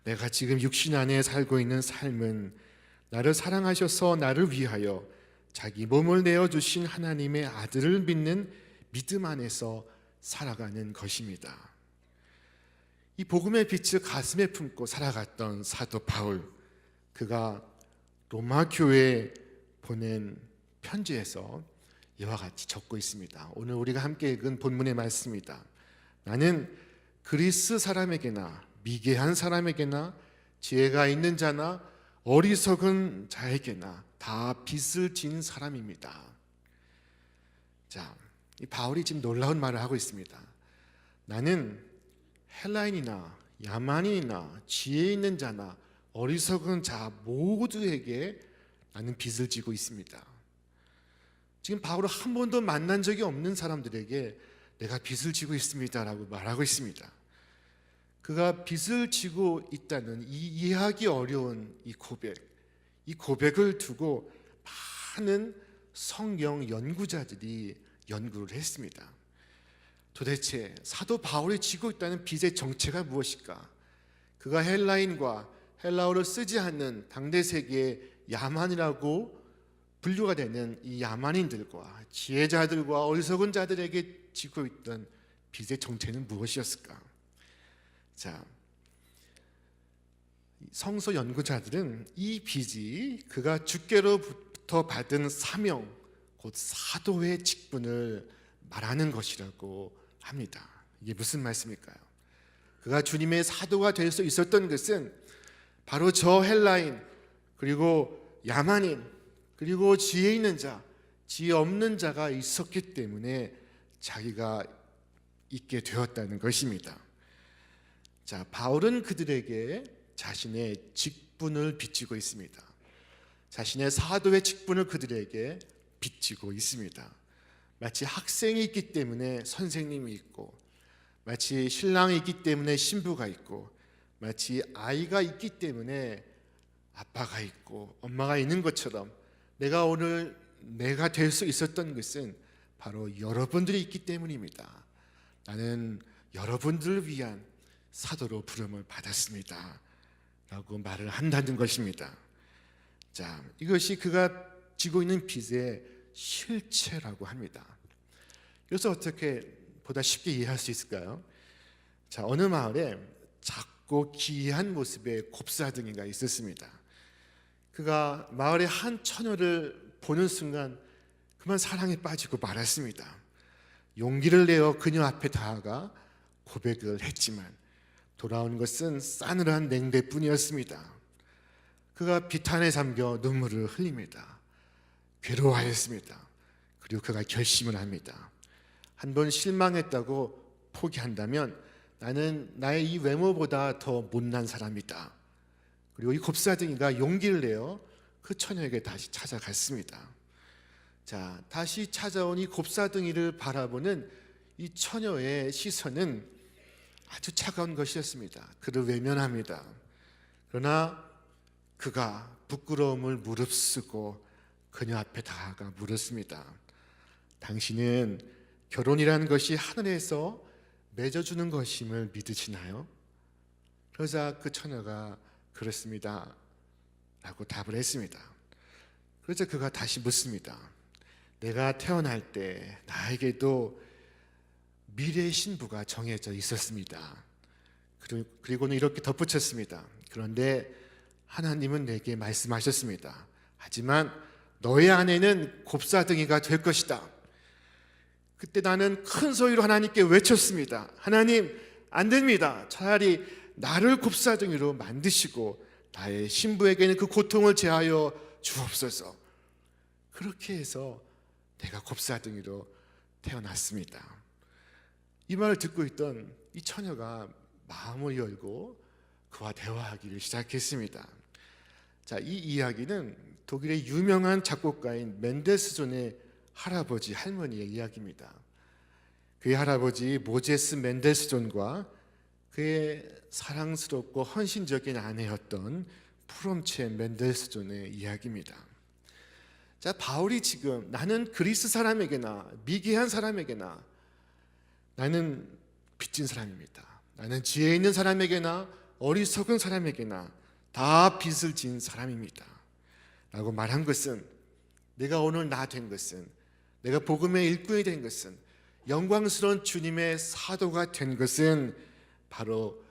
내가 지금 육신 안에 살고 있는 삶은 나를 사랑하셔서 나를 위하여 자기 몸을 내어주신 하나님의 아들을 믿는 믿음 안에서 살아가는 것입니다. 이 복음의 빛을 가슴에 품고 살아갔던 사도 바울, 그가 로마 교회에 보낸 편지에서 이와 같이 적고 있습니다. 오늘 우리가 함께 읽은 본문의 말씀입니다. 나는 그리스 사람에게나 미개한 사람에게나 지혜가 있는 자나 어리석은 자에게나 다 빚을 진 사람입니다. 자, 이 바울이 지금 놀라운 말을 하고 있습니다. 나는 헬라인이나 야만인이나 지혜 있는 자나 어리석은 자 모두에게 나는 빚을 지고 있습니다. 지금 바울은 한 번도 만난 적이 없는 사람들에게 내가 빚을 지고 있습니다라고 말하고 있습니다. 그가 빚을 지고 있다는 이 이해하기 어려운 이 고백을 두고 많은 성경 연구자들이 연구를 했습니다. 도대체 사도 바울이 지고 있다는 빚의 정체가 무엇일까? 그가 헬라인과 헬라어를 쓰지 않는 당대 세계의 야만이라고 분류가 되는 이 야만인들과 지혜자들과 어리석은 자들에게 지고 있던 빚의 정체는 무엇이었을까? 자, 성서 연구자들은 이 빚이 그가 주께로부터 받은 사명, 곧 사도의 직분을 말하는 것이라고 합니다. 이게 무슨 말씀일까요? 그가 주님의 사도가 될 수 있었던 것은 바로 저 헬라인, 그리고 야만인, 그리고 지혜 있는 자, 지혜 없는 자가 있었기 때문에 자기가 있게 되었다는 것입니다. 자, 바울은 그들에게 자신의 직분을 빚지고 있습니다. 자신의 사도의 직분을 그들에게 빚지고 있습니다. 마치 학생이 있기 때문에 선생님이 있고, 마치 신랑이 있기 때문에 신부가 있고, 마치 아이가 있기 때문에 아빠가 있고 엄마가 있는 것처럼 내가 오늘 내가 될 수 있었던 것은 바로 여러분들이 있기 때문입니다. 나는 여러분들을 위한 사도로 부름을 받았습니다 라고 말을 한다는 것입니다. 자, 이것이 그가 지고 있는 빚의 실체라고 합니다. 그래서 어떻게 보다 쉽게 이해할 수 있을까요? 자, 어느 마을에 작고 기이한 모습의 곱사등이가 있었습니다. 그가 마을의 한 처녀를 보는 순간 그만 사랑에 빠지고 말았습니다. 용기를 내어 그녀 앞에 다가가 고백을 했지만 돌아온 것은 싸늘한 냉대뿐이었습니다. 그가 비탄에 잠겨 눈물을 흘립니다. 괴로워하였습니다. 그리고 그가 결심을 합니다. 한번 실망했다고 포기한다면 나는 나의 이 외모보다 더 못난 사람이다. 그리고 이 곱사등이가 용기를 내어 그 처녀에게 다시 찾아갔습니다. 자, 다시 찾아온 이 곱사등이를 바라보는 이 처녀의 시선은 아주 차가운 것이었습니다. 그를 외면합니다. 그러나 그가 부끄러움을 무릅쓰고 그녀 앞에 다가가 물었습니다. 당신은 결혼이라는 것이 하늘에서 맺어주는 것임을 믿으시나요? 그러자 그 처녀가 그렇습니다 라고 답을 했습니다. 그러자 그가 다시 묻습니다. 내가 태어날 때 나에게도 미래의 신부가 정해져 있었습니다. 그리고는 이렇게 덧붙였습니다. 그런데 하나님은 내게 말씀하셨습니다. 하지만 너의 아내는 곱사등이가 될 것이다. 그때 나는 큰 소리로 하나님께 외쳤습니다. 하나님, 안 됩니다. 차라리 나를 곱사등이로 만드시고 나의 신부에게는 그 고통을 제하여 주옵소서. 그렇게 해서 내가 곱사등이로 태어났습니다. 이 말을 듣고 있던 이 처녀가 마음을 열고 그와 대화하기를 시작했습니다. 자, 이 이야기는 독일의 유명한 작곡가인 멘델스존의 할아버지 할머니의 이야기입니다. 그의 할아버지 모제스 멘델스존과 그의 사랑스럽고 헌신적인 아내였던 프롬체 멘델스존의 이야기입니다. 자, 바울이 지금 나는 그리스 사람에게나 미개한 사람에게나 나는 빚진 사람입니다. 나는 지혜 있는 사람에게나 어리석은 사람에게나 다 빚을 진 사람입니다 라고 말한 것은, 내가 오늘 나 된 것은, 내가 복음의 일꾼이 된 것은, 영광스러운 주님의 사도가 된 것은 바로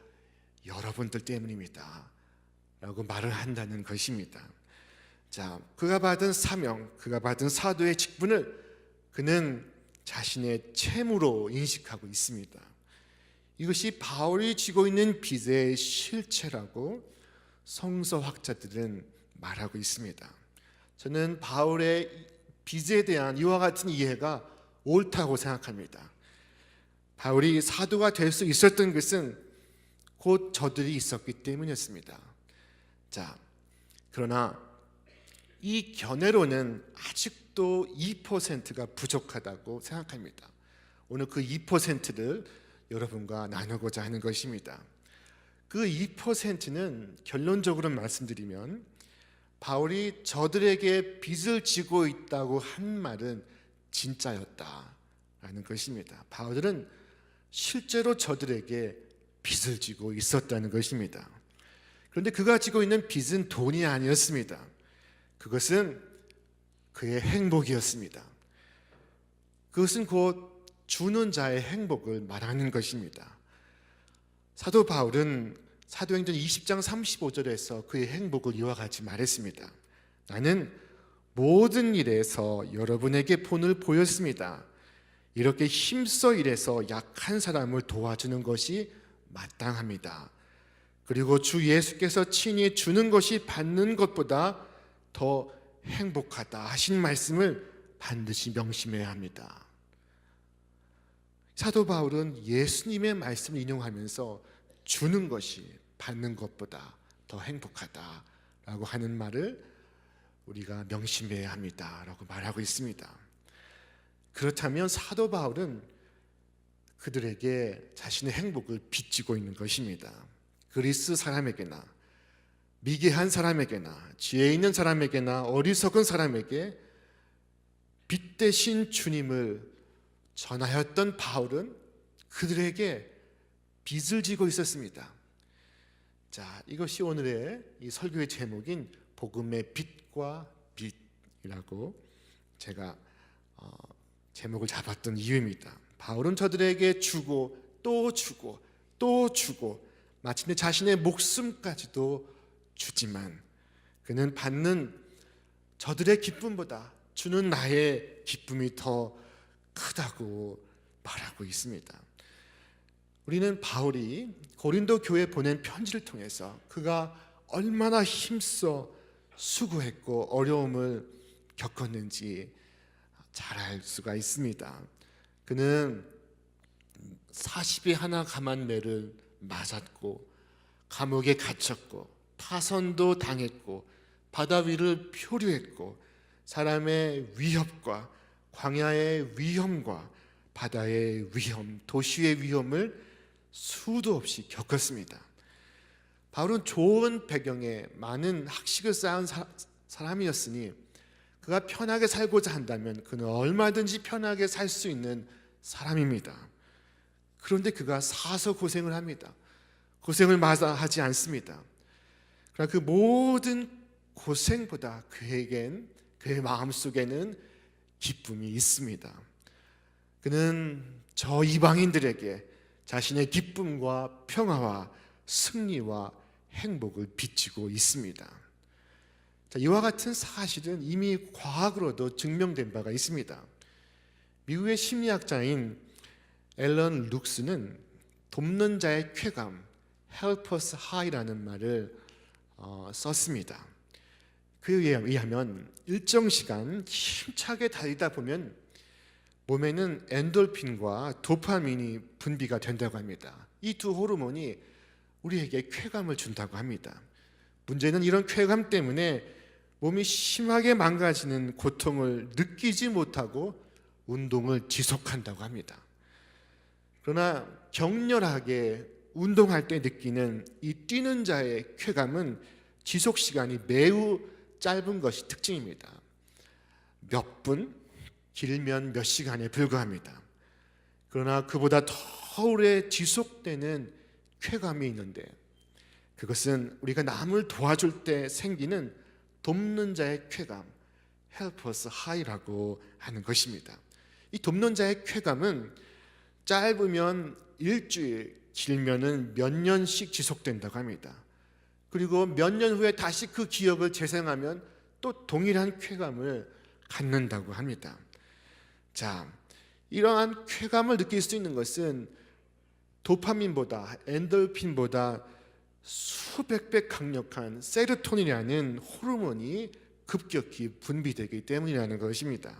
여러분들 때문입니다 라고 말을 한다는 것입니다. 자, 그가 받은 사명, 그가 받은 사도의 직분을 그는 자신의 채무로 인식하고 있습니다. 이것이 바울이 지고 있는 빚의 실체라고 성서학자들은 말하고 있습니다. 저는 바울의 빚에 대한 이와 같은 이해가 옳다고 생각합니다. 바울이 사도가 될 수 있었던 것은 곧 저들이 있었기 때문이었습니다. 자, 그러나 이 견해로는 아직도 2%가 부족하다고 생각합니다. 오늘 그 2%를 여러분과 나누고자 하는 것입니다. 그 2%는 결론적으로 말씀드리면 바울이 저들에게 빚을 지고 있다고 한 말은 진짜였다라는 것입니다. 바울은 실제로 저들에게 빚을 지고 있었다는 것입니다. 그런데 그가 지고 있는 빚은 돈이 아니었습니다. 그것은 그의 행복이었습니다. 그것은 곧 주는 자의 행복을 말하는 것입니다. 사도 바울은 사도행전 20장 35절에서 그의 행복을 이와 같이 말했습니다. 나는 모든 일에서 여러분에게 본을 보였습니다. 이렇게 힘써 일해서 약한 사람을 도와주는 것이 마땅합니다. 그리고 주 예수께서 친히 주는 것이 받는 것보다 더 행복하다 하신 말씀을 반드시 명심해야 합니다. 사도 바울은 예수님의 말씀을 인용하면서 주는 것이 받는 것보다 더 행복하다라고 하는 말을 우리가 명심해야 합니다라고 말하고 있습니다. 그렇다면 사도 바울은 그들에게 자신의 행복을 빚지고 있는 것입니다. 그리스 사람에게나 미개한 사람에게나 지혜 있는 사람에게나 어리석은 사람에게 빚 대신 주님을 전하였던 바울은 그들에게 빚을 지고 있었습니다. 자, 이것이 오늘의 이 설교의 제목인 복음의 빚과 빚이라고 제가 제목을 잡았던 이유입니다. 바울은 저들에게 주고 또 또 주고 마침내 자신의 목숨까지도 주지만 그는 받는 저들의 기쁨보다 주는 나의 기쁨이 더 크다고 말하고 있습니다. 우리는 바울이 고린도 교회에 보낸 편지를 통해서 그가 얼마나 힘써 수고했고 어려움을 겪었는지 잘 알 수가 있습니다. 그는 40이 하나 감한 매를 맞았고 감옥에 갇혔고 파선도 당했고 바다 위를 표류했고 사람의 위협과 광야의 위험과 바다의 위험, 도시의 위험을 수도 없이 겪었습니다. 바울은 좋은 배경에 많은 학식을 쌓은 사람이었으니 그가 편하게 살고자 한다면 그는 얼마든지 편하게 살 수 있는 사람입니다. 그런데 그가 사서 고생을 합니다. 고생을 마다하지 않습니다. 그러나 그 모든 고생보다 그에겐 그의 마음속에는 기쁨이 있습니다. 그는 저 이방인들에게 자신의 기쁨과 평화와 승리와 행복을 비치고 있습니다. 자, 이와 같은 사실은 이미 과학으로도 증명된 바가 있습니다. 미국의 심리학자인 앨런 룩스는 돕는 자의 쾌감, helper's high라는 말을 썼습니다. 그에 의하면 일정 시간 힘차게 달리다 보면 몸에는 엔돌핀과 도파민이 분비가 된다고 합니다. 이 두 호르몬이 우리에게 쾌감을 준다고 합니다. 문제는 이런 쾌감 때문에 몸이 심하게 망가지는 고통을 느끼지 못하고 운동을 지속한다고 합니다. 그러나 격렬하게 운동할 때 느끼는 이 뛰는 자의 쾌감은 지속 시간이 매우 짧은 것이 특징입니다. 몇 분, 길면 몇 시간에 불과합니다. 그러나 그보다 더 오래 지속되는 쾌감이 있는데 그것은 우리가 남을 도와줄 때 생기는 돕는 자의 쾌감, helper's high라고 하는 것입니다. 이 돕는 자의 쾌감은 짧으면 일주일, 길면은 몇 년씩 지속된다고 합니다. 그리고 몇 년 후에 다시 그 기억을 재생하면 또 동일한 쾌감을 갖는다고 합니다. 자, 이러한 쾌감을 느낄 수 있는 것은 도파민보다 엔돌핀보다 수백 배 강력한 세로토닌이라는 호르몬이 급격히 분비되기 때문이라는 것입니다.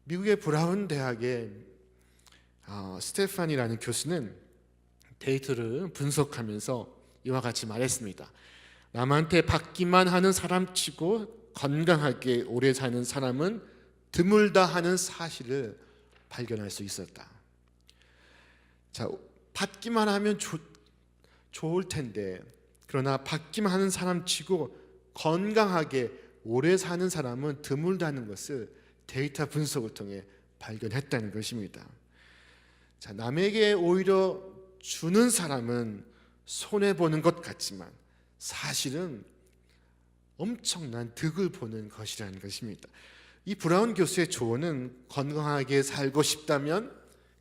미국의 브라운 대학의 스테판이라는 교수는 데이터를 분석하면서 이와 같이 말했습니다. 남한테 받기만 하는 사람치고 건강하게 오래 사는 사람은 드물다 하는 사실을 발견할 수 있었다. 자, 받기만 하면 좋을 텐데 그러나 받기만 하는 사람치고 건강하게 오래 사는 사람은 드물다는 것을 데이터 분석을 통해 발견했다는 것입니다. 자, 남에게 오히려 주는 사람은 손해보는 것 같지만 사실은 엄청난 득을 보는 것이라는 것입니다. 이 브라운 교수의 조언은 건강하게 살고 싶다면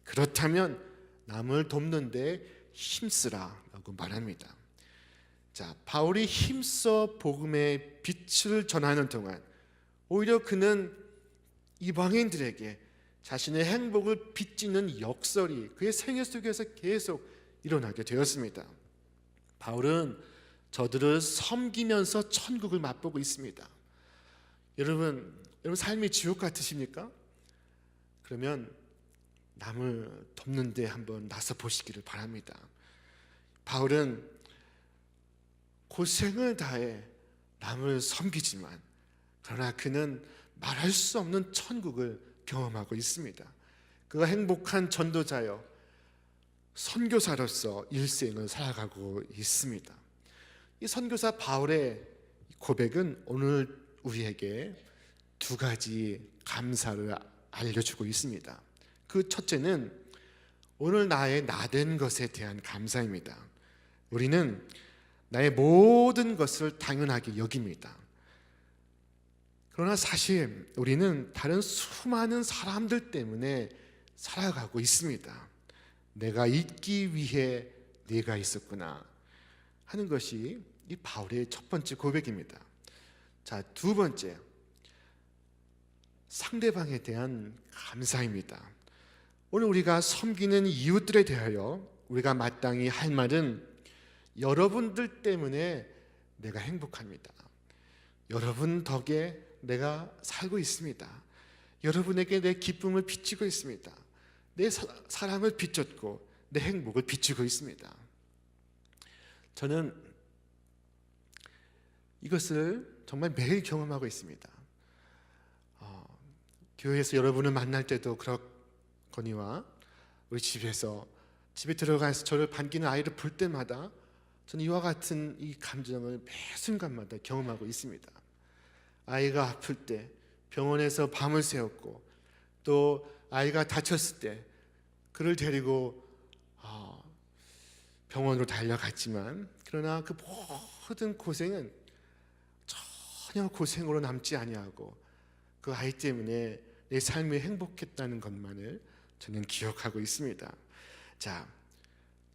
그렇다면 남을 돕는 데 힘쓰라라고 말합니다. 자, 바울이 힘써 복음의 빛을 전하는 동안 오히려 그는 이방인들에게 자신의 행복을 빚지는 역설이 그의 생애 속에서 계속 일어나게 되었습니다. 바울은 저들을 섬기면서 천국을 맛보고 있습니다. 여러분 삶이 지옥 같으십니까? 그러면 남을 돕는 데 한번 나서 보시기를 바랍니다. 바울은 고생을 다해 남을 섬기지만 그러나 그는 말할 수 없는 천국을 경험하고 있습니다. 그가 행복한 전도자여 선교사로서 일생을 살아가고 있습니다. 이 선교사 바울의 고백은 오늘 우리에게 두 가지 감사를 알려주고 있습니다. 그 첫째는 오늘 나의 나된 것에 대한 감사입니다. 우리는 나의 모든 것을 당연하게 여깁니다. 그러나 사실 우리는 다른 수많은 사람들 때문에 살아가고 있습니다. 내가 있기 위해 네가 있었구나 하는 것이 이 바울의 첫 번째 고백입니다. 자, 두 번째, 상대방에 대한 감사입니다. 오늘 우리가 섬기는 이웃들에 대하여 우리가 마땅히 할 말은 여러분들 때문에 내가 행복합니다. 여러분 덕에 내가 살고 있습니다. 여러분에게 내 기쁨을 비추고 있습니다. 내 사랑을 비췄고 내 행복을 비추고 있습니다. 저는 이것을 정말 매일 경험하고 있습니다. 교회에서 여러분을 만날 때도 그렇거니와 우리 집에 들어가서 저를 반기는 아이를 볼 때마다 저는 이와 같은 이 감정을 매 순간마다 경험하고 있습니다. 아이가 아플 때 병원에서 밤을 새웠고, 또 아이가 다쳤을 때 그를 데리고 병원으로 달려갔지만, 그러나 그 모든 고생은 전혀 고생으로 남지 아니하고 그 아이 때문에 내 삶이 행복했다는 것만을 저는 기억하고 있습니다. 자,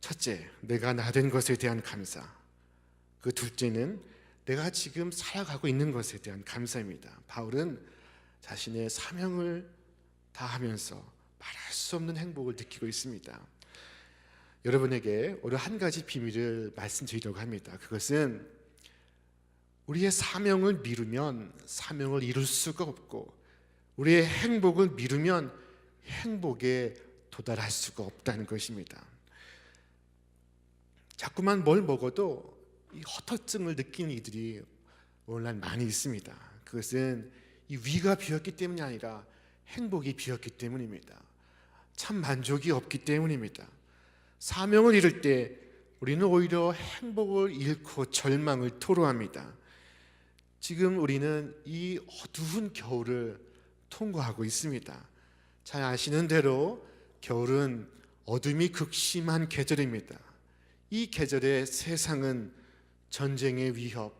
첫째, 내가 나된 것에 대한 감사. 그 둘째는 내가 지금 살아가고 있는 것에 대한 감사입니다. 바울은 자신의 사명을 다하면서 말할 수 없는 행복을 느끼고 있습니다. 여러분에게 오늘 한 가지 비밀을 말씀드리려고 합니다. 그것은 우리의 사명을 미루면 사명을 이룰 수가 없고, 우리의 행복을 미루면 행복에 도달할 수가 없다는 것입니다. 자꾸만 뭘 먹어도 이 허터증을 느끼는 이들이 오늘날 많이 있습니다. 그것은 이 위가 비었기 때문이 아니라 행복이 비었기 때문입니다. 참 만족이 없기 때문입니다. 사명을 이룰 때 우리는 오히려 행복을 잃고 절망을 토로합니다. 지금 우리는 이 어두운 겨울을 통과하고 있습니다. 잘 아시는 대로 겨울은 어둠이 극심한 계절입니다. 이 계절의 세상은 전쟁의 위협,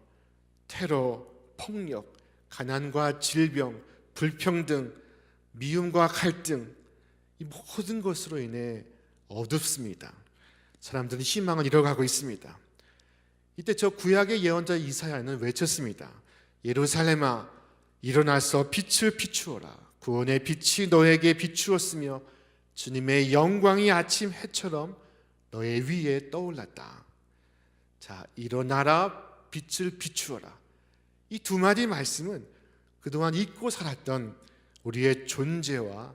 테러, 폭력, 가난과 질병, 불평등, 미움과 갈등, 이 모든 것으로 인해 어둡습니다. 사람들은 희망을 잃어가고 있습니다. 이때 저 구약의 예언자 이사야는 외쳤습니다. 예루살렘아, 일어나서 빛을 비추어라. 구원의 빛이 너에게 비추었으며 주님의 영광이 아침 해처럼 너의 위에 떠올랐다. 자, 일어나라, 빛을 비추어라. 이 두 마디 말씀은 그동안 잊고 살았던 우리의 존재와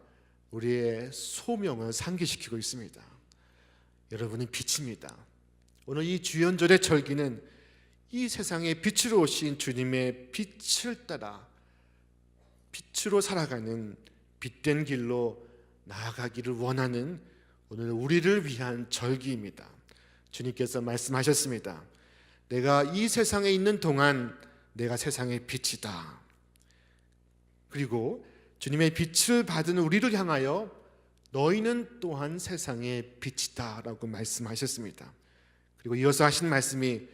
우리의 소명을 상기시키고 있습니다. 여러분은 빛입니다. 오늘 이 주연절의 절기는 이 세상에 빛으로 오신 주님의 빛을 따라 빛으로 살아가는 빛된 길로 나아가기를 원하는 오늘 우리를 위한 절기입니다. 주님께서 말씀하셨습니다. 내가 이 세상에 있는 동안 내가 세상의 빛이다. 그리고 주님의 빛을 받은 우리를 향하여 너희는 또한 세상의 빛이다 라고 말씀하셨습니다. 그리고 이어서 하신 말씀이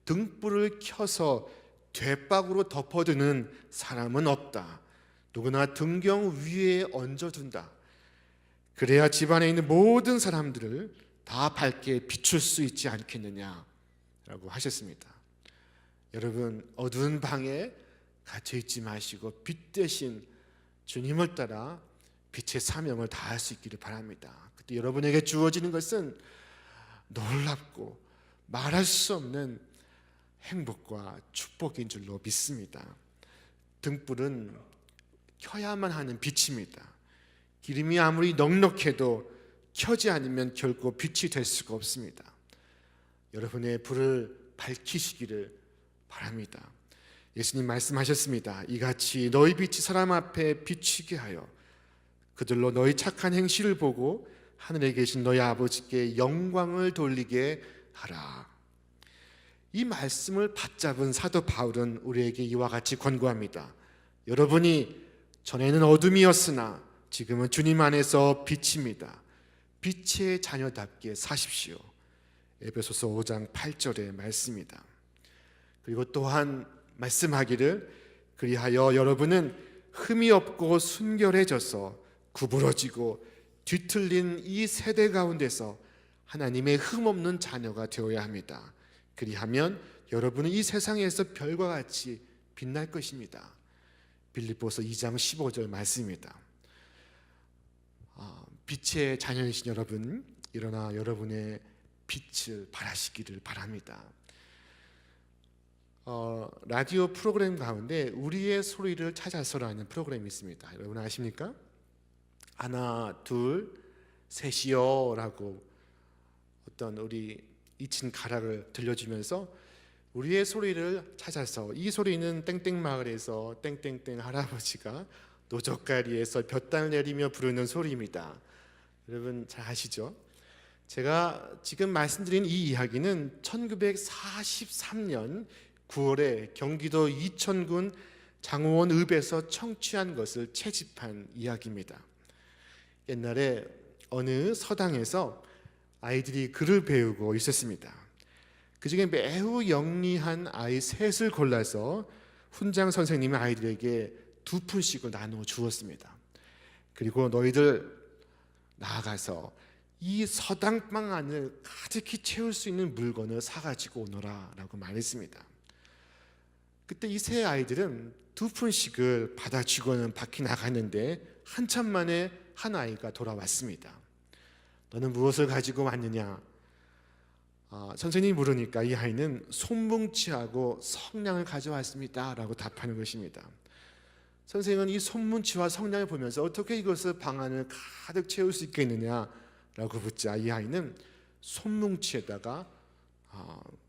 등불을 켜서 돨박으로 덮어두는 사람은 없다. 누구나 등경 위에 얹어둔다. 그래야 집안에 있는 모든 사람들을 다 밝게 비출 수 있지 않겠느냐라고 하셨습니다. 여러분, 어두운 방에 갇혀 있지 마시고 빛 대신 주님을 따라 빛의 사명을 다할 수 있기를 바랍니다. 그때 여러분에게 주어지는 것은 놀랍고 말할 수 없는 행복과 축복인 줄로 믿습니다. 등불은 켜야만 하는 빛입니다. 기름이 아무리 넉넉해도 켜지 않으면 결코 빛이 될 수가 없습니다. 여러분의 불을 밝히시기를 바랍니다. 예수님 말씀하셨습니다. 이같이 너희 빛이 사람 앞에 비치게 하여 그들로 너희 착한 행실을 보고 하늘에 계신 너희 아버지께 영광을 돌리게 하라. 이 말씀을 받잡은 사도 바울은 우리에게 이와 같이 권고합니다. 여러분이 전에는 어둠이었으나 지금은 주님 안에서 빛입니다. 빛의 자녀답게 사십시오. 에베소서 5장 8절의 말씀입니다. 그리고 또한 말씀하기를 그리하여 여러분은 흠이 없고 순결해져서 구부러지고 뒤틀린 이 세대 가운데서 하나님의 흠없는 자녀가 되어야 합니다. 그리하면 여러분은 이 세상에서 별과 같이 빛날 것입니다. 빌립보서 2장 15절 말씀입니다. 빛의 자녀이신 여러분, 일어나 여러분의 빛을 발하시기를 바랍니다. 라디오 프로그램 가운데 우리의 소리를 찾아서라는 프로그램이 있습니다. 여러분 아십니까? 하나, 둘, 셋이요 라고 어떤 우리 잊힌 가락을 들려주면서 우리의 소리를 찾아서, 이 소리는 땡땡 마을에서 땡땡땡 할아버지가 노젓가리에서 볕달 내리며 부르는 소리입니다. 여러분 잘 아시죠? 제가 지금 말씀드린 이 이야기는 1943년 9월에 경기도 이천군 장호원 읍에서 청취한 것을 채집한 이야기입니다. 옛날에 어느 서당에서 아이들이 글을 배우고 있었습니다. 그 중에 매우 영리한 아이 셋을 골라서 훈장 선생님이 아이들에게 2푼씩을 나누어 주었습니다. 그리고 너희들 나아가서 이 서당방 안을 가득히 채울 수 있는 물건을 사가지고 오너라 라고 말했습니다. 그때 이 세 아이들은 2푼씩을 받아주고는 밖에 나갔는데 한참 만에 한 아이가 돌아왔습니다. 너는 무엇을 가지고 왔느냐? 선생님이 물으니까 이 아이는 손뭉치하고 성냥을 가져왔습니다 라고 답하는 것입니다. 선생은 이 손뭉치와 성냥을 보면서 어떻게 이것을 방 안을 가득 채울 수 있겠느냐 라고 묻자 이 아이는 손뭉치에다가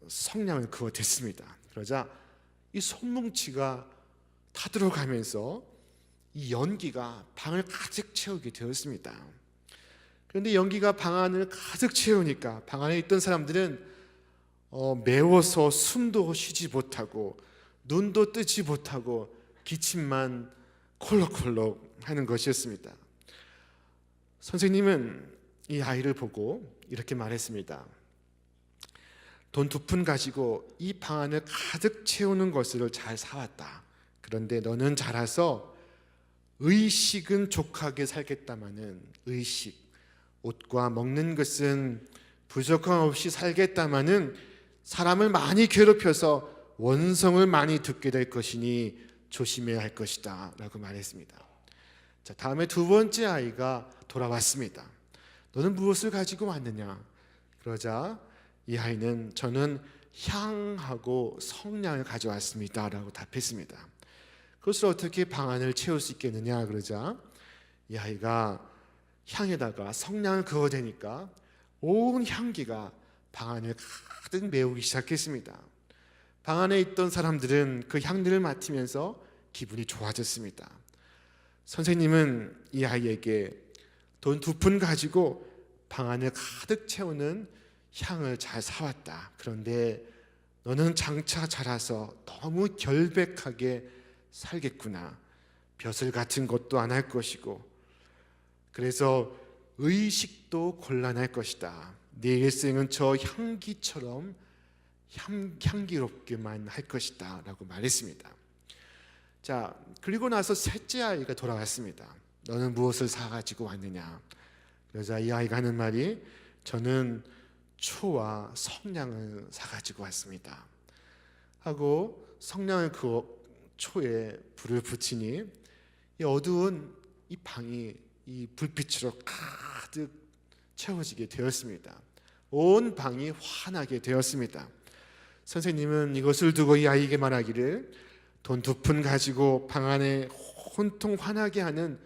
성냥을 그어 댔습니다. 그러자 이 손뭉치가 타들어가면서 이 연기가 방을 가득 채우게 되었습니다. 그런데 연기가 방 안을 가득 채우니까 방 안에 있던 사람들은 매워서 숨도 쉬지 못하고 눈도 뜨지 못하고 기침만 콜록콜록 하는 것이었습니다. 선생님은 이 아이를 보고 이렇게 말했습니다. 돈 2푼 가지고 이 방 안을 가득 채우는 것을 잘 사왔다. 그런데 너는 자라서 의식은 족하게 살겠다마는 의식, 옷과 먹는 것은 부족함 없이 살겠다마는 사람을 많이 괴롭혀서 원성을 많이 듣게 될 것이니 조심해야 할 것이다 라고 말했습니다. 자, 다음에 두 번째 아이가 돌아왔습니다. 너는 무엇을 가지고 왔느냐? 그러자 이 아이는 저는 향하고 성냥을 가져왔습니다 라고 답했습니다. 그것을 어떻게 방 안을 채울 수 있겠느냐? 그러자 이 아이가 향에다가 성냥을 그어대니까 온 향기가 방 안을 가득 메우기 시작했습니다. 방 안에 있던 사람들은 그 향기를 맡으면서 기분이 좋아졌습니다. 선생님은 이 아이에게 돈 2푼 가지고 방 안을 가득 채우는 향을 잘 사왔다. 그런데 너는 장차 자라서 너무 결백하게 살겠구나. 벼슬 같은 것도 안 할 것이고 그래서 의식도 곤란할 것이다. 네 일생은 저 향기처럼 향기롭게만 할 것이다 라고 말했습니다. 자, 그리고 나서 셋째 아이가 돌아왔습니다. 너는 무엇을 사가지고 왔느냐? 그러자 이 아이가 하는 말이 저는 초와 성냥을 사가지고 왔습니다 하고 성냥을 그 초에 불을 붙이니 이 어두운 이 방이 이 불빛으로 가득 채워지게 되었습니다. 온 방이 환하게 되었습니다. 선생님은 이것을 두고 이 아이에게 말하기를 돈 2푼 가지고 방 안에 혼통 환하게 하는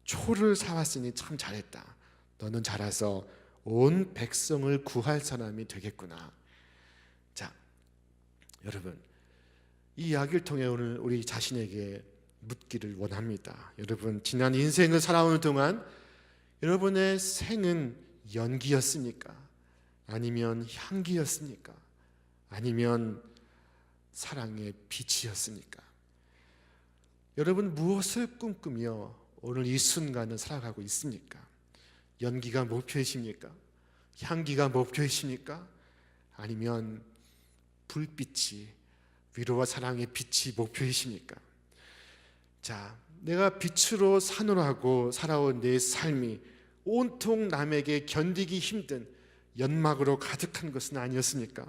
초를 사왔으니 참 잘했다. 너는 자라서 온 백성을 구할 사람이 되겠구나. 자, 여러분 이 이야기를 통해 오늘 우리 자신에게 묻기를 원합니다. 여러분 지난 인생을 살아오는 동안 여러분의 생은 연기였습니까? 아니면 향기였습니까? 아니면 사랑의 빛이었습니까? 여러분 무엇을 꿈꾸며 오늘 이 순간을 살아가고 있습니까? 연기가 목표이십니까? 향기가 목표이십니까? 아니면 불빛이 위로와 사랑의 빛이 목표이십니까? 자, 내가 빛으로 사노라고 살아온 내 삶이 온통 남에게 견디기 힘든 연막으로 가득한 것은 아니었습니까?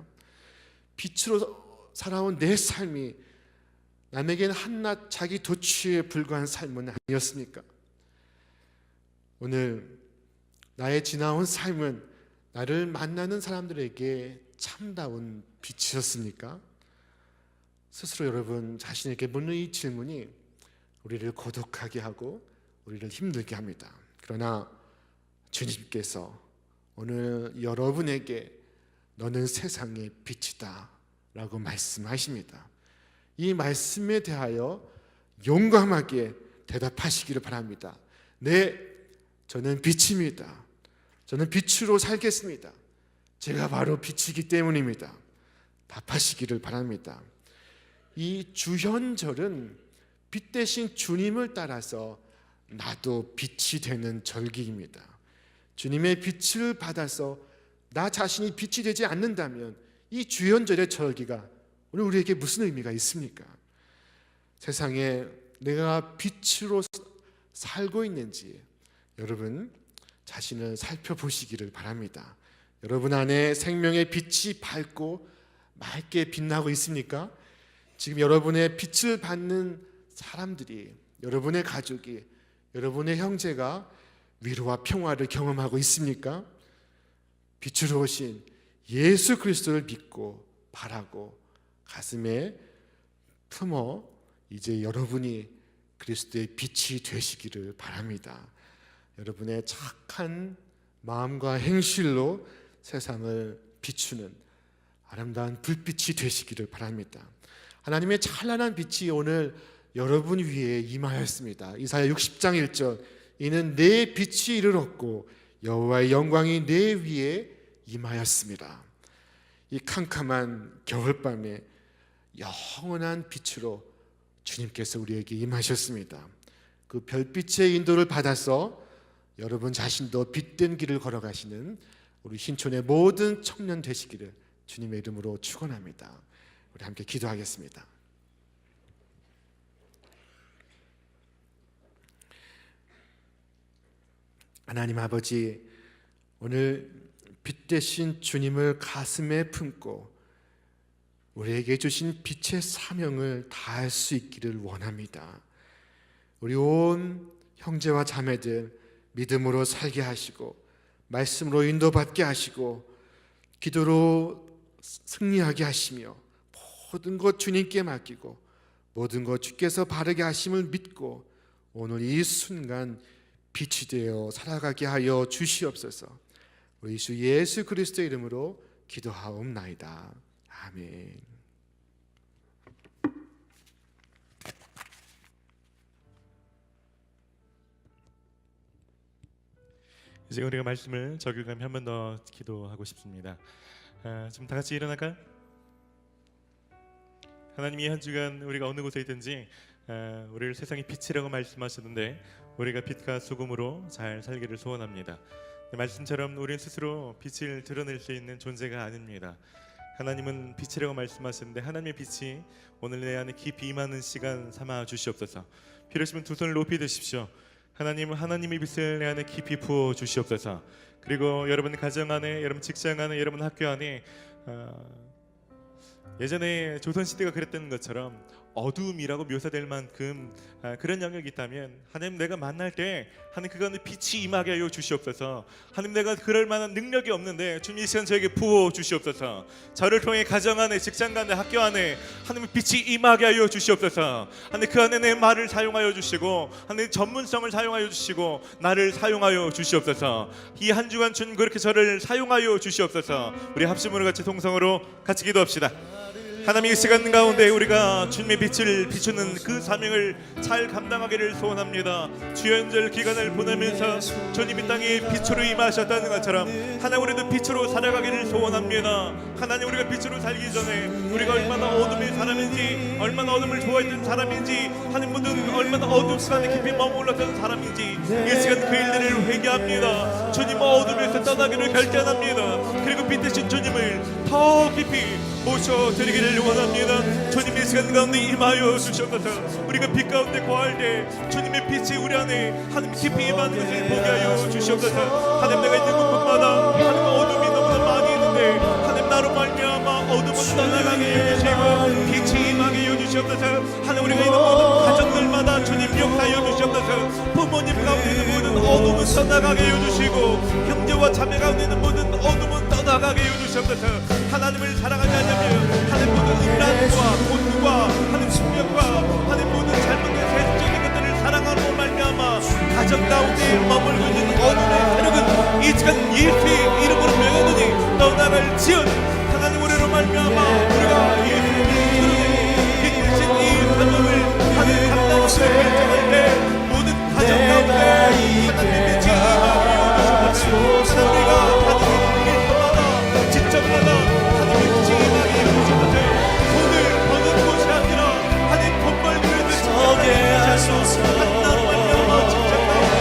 빛으로 살아온 내 삶이 남에게는 한낱 자기 도취에 불과한 삶은 아니었습니까? 오늘 나의 지나온 삶은 나를 만나는 사람들에게 참다운 빛이었습니까? 스스로 여러분 자신에게 묻는 이 질문이 우리를 고독하게 하고 우리를 힘들게 합니다. 그러나 주님께서 오늘 여러분에게 너는 세상의 빛이다 라고 말씀하십니다. 이 말씀에 대하여 용감하게 대답하시기를 바랍니다. 네, 저는 빛입니다. 저는 빛으로 살겠습니다. 제가 바로 빛이기 때문입니다. 답하시기를 바랍니다. 이 주현절은 빛 대신 주님을 따라서 나도 빛이 되는 절기입니다. 주님의 빛을 받아서 나 자신이 빛이 되지 않는다면 이 주현절의 절기가 오늘 우리에게 무슨 의미가 있습니까? 세상에 내가 빛으로 살고 있는지 여러분 자신을 살펴보시기를 바랍니다. 여러분 안에 생명의 빛이 밝고 맑게 빛나고 있습니까? 지금 여러분의 빛을 받는 사람들이, 여러분의 가족이, 여러분의 형제가 위로와 평화를 경험하고 있습니까? 빛으로 오신 예수 그리스도를 믿고 바라고 가슴에 품어 이제 여러분이 그리스도의 빛이 되시기를 바랍니다. 여러분의 착한 마음과 행실로 세상을 비추는 아름다운 불빛이 되시기를 바랍니다. 하나님의 찬란한 빛이 오늘 여러분 위에 임하였습니다. 이사야 60장 1절 이는 내 빛이 이르렀고 여호와의 영광이 내 위에 임하였습니다. 이 캄캄한 겨울밤에 영원한 빛으로 주님께서 우리에게 임하셨습니다. 그 별빛의 인도를 받아서 여러분 자신도 빛된 길을 걸어가시는 우리 신촌의 모든 청년 되시기를 주님의 이름으로 축원합니다. 우리 함께 기도하겠습니다. 하나님 아버지, 오늘 빛 대신 주님을 가슴에 품고 우리에게 주신 빛의 사명을 다할 수 있기를 원합니다. 우리 온 형제와 자매들 믿음으로 살게 하시고 말씀으로 인도받게 하시고 기도로 승리하게 하시며 모든 것 주님께 맡기고 모든 것 주께서 바르게 하심을 믿고 오늘 이 순간 빛이 되어 살아가게 하여 주시옵소서. 우리 주 예수 그리스도의 이름으로 기도하옵나이다. 아멘. 이제 우리가 말씀을 적용하며 한 번 더 기도하고 싶습니다. 지금 다 같이 일어날까요? 하나님이 한 주간 우리가 어느 곳에 있든지 우리를 세상의 빛이라고 말씀하셨는데 우리가 빛과 소금으로 잘 살기를 소원합니다. 말씀처럼 우리는 스스로 빛을 드러낼 수 있는 존재가 아닙니다. 하나님은 빛이라고 말씀하셨는데 하나님의 빛이 오늘 내 안에 깊이 임하는 시간 삼아 주시옵소서. 필요하시면 두 손을 높이 드십시오. 하나님은 하나님의 빛을 내 안에 깊이 부어 주시옵소서. 그리고 여러분 가정 안에, 여러분 직장 안에, 여러분 학교 안에 예전에 조선시대가 그랬던 것처럼 어두움이라고 묘사될 만큼 그런 영역이 있다면 하나님 내가 만날 때 하나님 그 가운데 빛이 임하게 하여 주시옵소서. 하나님 내가 그럴 만한 능력이 없는데 주님 이 시간 저에게 부어 주시옵소서. 저를 통해 가정 안에, 직장 안에, 학교 안에 하나님 빛이 임하게 하여 주시옵소서. 하나님 그 안에 내 말을 사용하여 주시고 하나님 전문성을 사용하여 주시고 나를 사용하여 주시옵소서. 이 한 주간 주님 그렇게 저를 사용하여 주시옵소서. 우리 합심으로 같이 동성으로 같이 기도합시다. 하나님 이 시간 가운데 우리가 주님의 빛을 비추는 그 사명을 잘 감당하기를 소원합니다. 주연절 기간을 보내면서 주님 이 땅에 빛으로 임하셨다는 것처럼 하나님 우리도 빛으로 살아가기를 소원합니다. 하나님 우리가 빛으로 살기 전에 우리가 얼마나 어둠의 사람인지, 얼마나 어둠을 좋아했던 사람인지, 하나님 모든 얼마나 어둠 시간에 깊이 머물렀던 사람인지 이 시간 그 일들을 회개합니다. 주님 어둠에서 떠나기를 결단합니다. 그리고 빛 대신 주님을 더 깊이 모셔드리기를 원합니다. 주님 이 시간 가운데 임하여 주시옵소서. 우리가 빛 가운데 거할 때 주님의 빛이 우리 안에 하나님 깊이 임하는 것을 보게 하여 주시옵소서. 하나님 내가 있는 곳마다 하나님 어둠이 너무나 어둠은 떠나가게 해주시고 빛이 임하게 해주시옵소서. 하나님 우리가 있는 모든 가정들마다 주님 역사해 주시옵소서. 부모님 가운데 있는 모든 어둠은 떠나가게 해주시고 형제와 자매 가운데 있는 모든 어둠은 떠나가게 해주시옵소서. 하나님을 사랑하지 않으면 하나님 모든 음란과 돈과 하나님 숙명과 하나님 모든 잘못된 세속적인 것들을 사랑하는 말미암아 가정 가운데 머물고 있는 어둠의 세력은 이 시간 예수의 이름으로 명하노니 떠나갈지언. 하나님 우리로 말미암아 우리가 예수의 빛이신 이 삶을 하나님 감당하며 결정할 때 모든 가정 가운데 하나님의 지혜가 이루어지시옵소서. 우리가 하나님의 일터마다 직접마다 하나님의 지혜가 이루어지옵소서. 돈을 버는 곳이 아니라 하나님 돈 벌기 위해서 서게 하소서. 한나로 말미암아 직접 가운데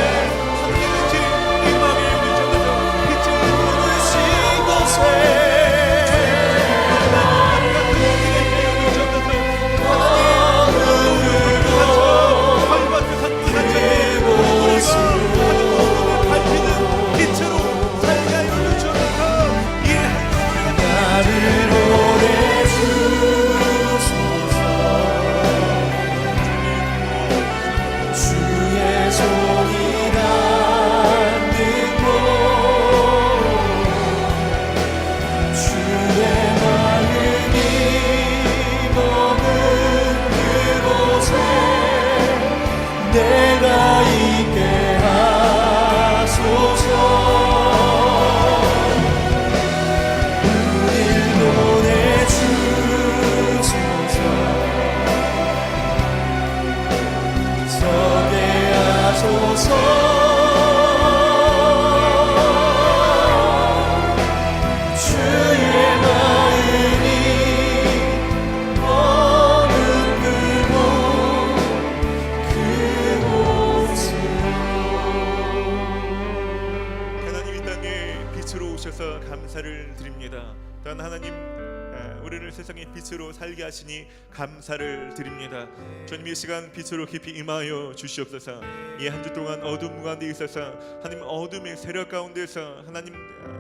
하나님의 지혜 임하게 해주시옵소서. 빛을 신 곳에 나를 보내주소서. 주의 손이 닿는 곳 주의 마음이 머문 그곳에 내가 있게 하소서. 우릴 보내주소서. 서게 하소서. 주의 마음이 머문 그곳으로. 하나님 이 땅에 빛으로 오셔서 감사를 드립니다. 또한 하나님 우리를 세상의 빛으로 살게 하시니 감사를 드립니다. 주님 이 시간 빛으로 깊이 임하여 주시옵소서. 이 한 주 동안 어둠 가운데 있어서 하나님 어둠의 세력 가운데서 하나님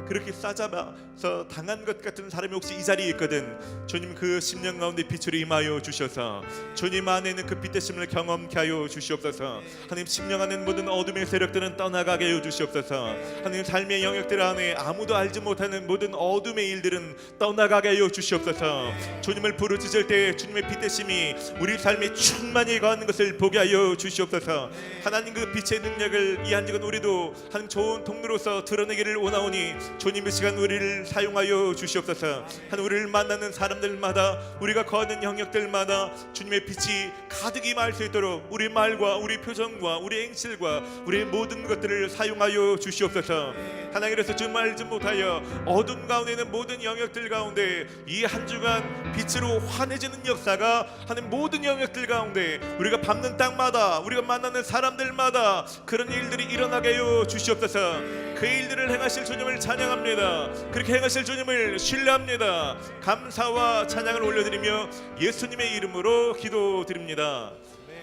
그렇게 싸잡아서 당한 것 같은 사람이 혹시 이 자리에 있거든. 주님 그 심령 가운데 빛으로 임하여 주셔서 주님 안에 있는 그 빛대심을 경험케 하여 주시옵소서. 하나님 심령 안에 있는 모든 어둠의 세력들은 떠나가게 하여 주시옵소서. 하나님 삶의 영역들 안에 아무도 알지 못하는 모든 어둠의 일들은 떠나가게 하여 주시옵소서. 주님을 부르짖을 때 주님의 빛대심이 우리 삶에 충만히 거하는 것을 보게 하여 주시옵소서. 하나님 그 빛의 능력을 이 한 주간 우리도 하나님 좋은 통로로서 드러내기를 원하오니 주님 이 시간 우리를 사용하여 주시옵소서. 하나님 우리를 만나는 사람들마다 우리가 거하는 영역들마다 주님의 빛이 가득히 임할 수 있도록 우리 말과 우리 표정과 우리 행실과 우리의 모든 것들을 사용하여 주시옵소서. 하나님 그래서 좀 알지 못하여 어둠 가운데 있는 모든 영역들 가운데 이 한 주간 빛으로 환해지는 역사가 하나님 모든 영역들 가운데 우리가 밟는 땅마다 우리가 만나는 사람들마다 그런 일들이 일어나게 하여 주시옵소서. 그 일들을 행하실 주님을 찬양합니다. 그렇게 행하실 주님을 신뢰합니다. 감사와 찬양을 올려드리며 예수님의 이름으로 기도드립니다.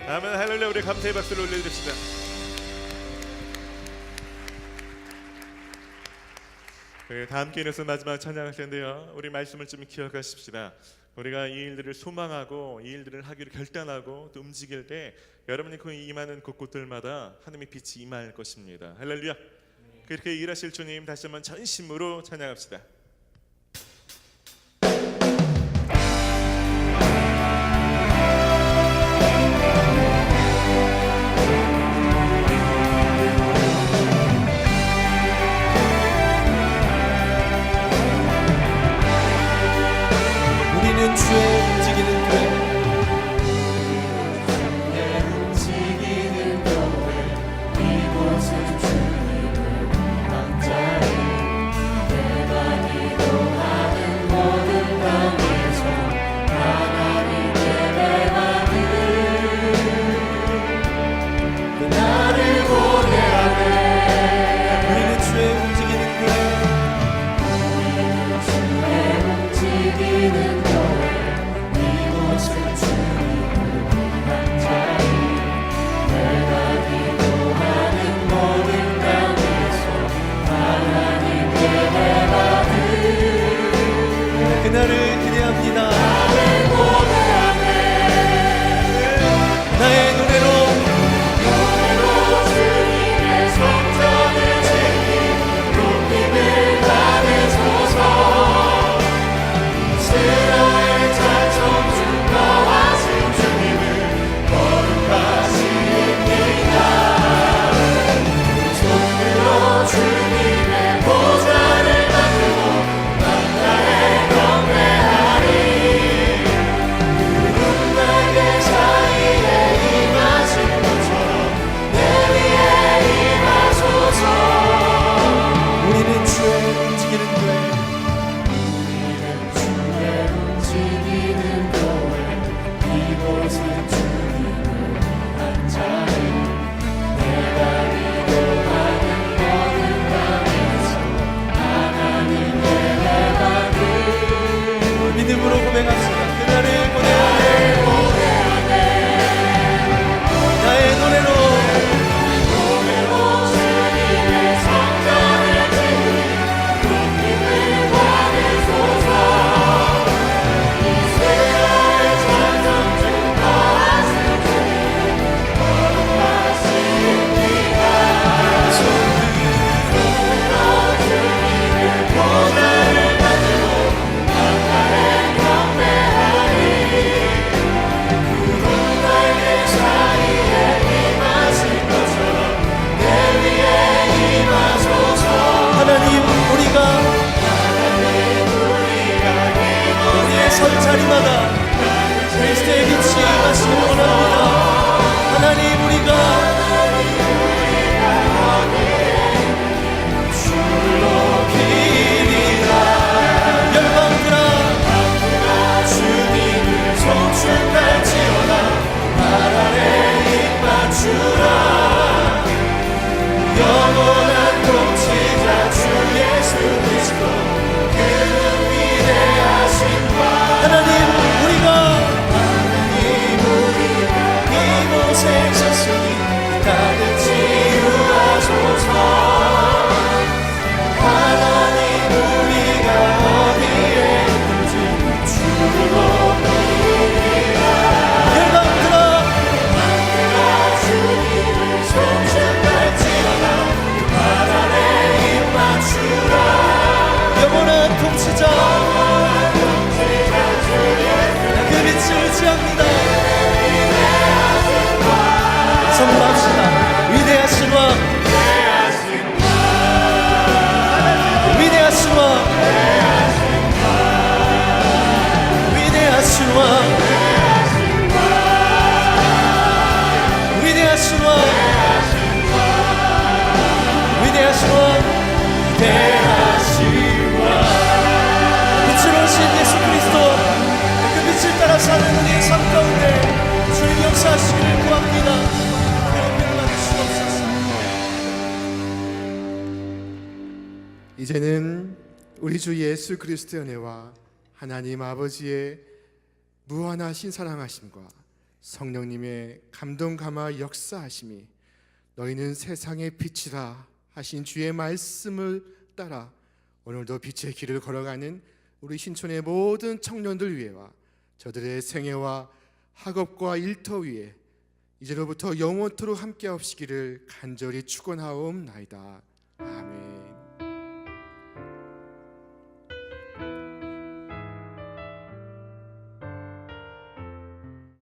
아멘. 할렐루야. 우리 감사의 박수를 올려드립시다. 다 함께 일어서 마지막 찬양할 텐데요. 우리 말씀을 좀 기억하십시다. 우리가 이 일들을 소망하고 이 일들을 하기로 결단하고 또 움직일 때 여러분이 그 임하는 곳곳들마다 하나님의 빛이 임할 것입니다. 할렐루야. 그렇게 일하실 주님 다시 한번 전심으로 찬양합시다. 우리는 주의 움직이는 교회. 그날을 기대합니다. 나의 노래로 주님의 성전을 지키 높임을 받으소서. 이스라엘 자손 중 거하신 주님을 거룩하시니까 손들어 주님의 보좌를 만들고 만나에 경배하리. 그분 날개 사이에 임하신 것처럼 내 위에 임하소서. 우리는 주의 움직이는 교회, 우리는 주의 움직이는 교회. 이곳은 주님을 위한 자리. 내가 기도하는 모든 땅에서 하나님 예배받을. 믿음으로 고백합시다. 그날을 고대하네. 나의 노래로 주님의 성전을 지키 높임을 받으소서. 이스라엘 자손 중 거하신 주님 거룩하시니까 손들어 주님의 보좌를 만들고 만나에 경배하리. 그분 날개 사이에 임하신 것처럼 내 위에 임하소서. 하나님, 우리가 우리의 설 자리마다 그리스도의 빛이 임하시길 원합니다. 하나님, 우리가 주를 높이리라. 열방들아 주님을 송축할지어다. 날 아래 입 맞추라. 영원한 통치자 주 예수 그리스도 그는 위대하신 바. 하나님, 우리가 이곳에 섰으니 나를 치유하소서. 하나님 우리가 어디에 있든지 주를 높이리라. 열방들아 주님을 송축할지어다. 날 아래 입 맞추라. 영원한 통치자 그 빛을 의지합니다. 선포합시다. 위대하신 왕, 위대하신 왕, 위대하신 왕, 위대하신 왕, 위대하신 왕, 위대하신 왕. 빛으로 오신 예수 그리스도, 그 빛을 따라 사는 우리의 삶 가운데 주님 역사하시기를 구합니다. 그런 받으시옵소서. 이제는 우리 주 예수 그리스도의 은혜와 하나님 아버지의 무한하신 사랑하심과 성령님의 감동 감화 역사하심이 너희는 세상의 빛이라 하신 주의 말씀을 따라 오늘도 빛의 길을 걸어가는 우리 신촌의 모든 청년들 위에와 저들의 생애와 학업과 일터 위에 이제로부터 영원토록 함께하시기를 간절히 축원하옵나이다.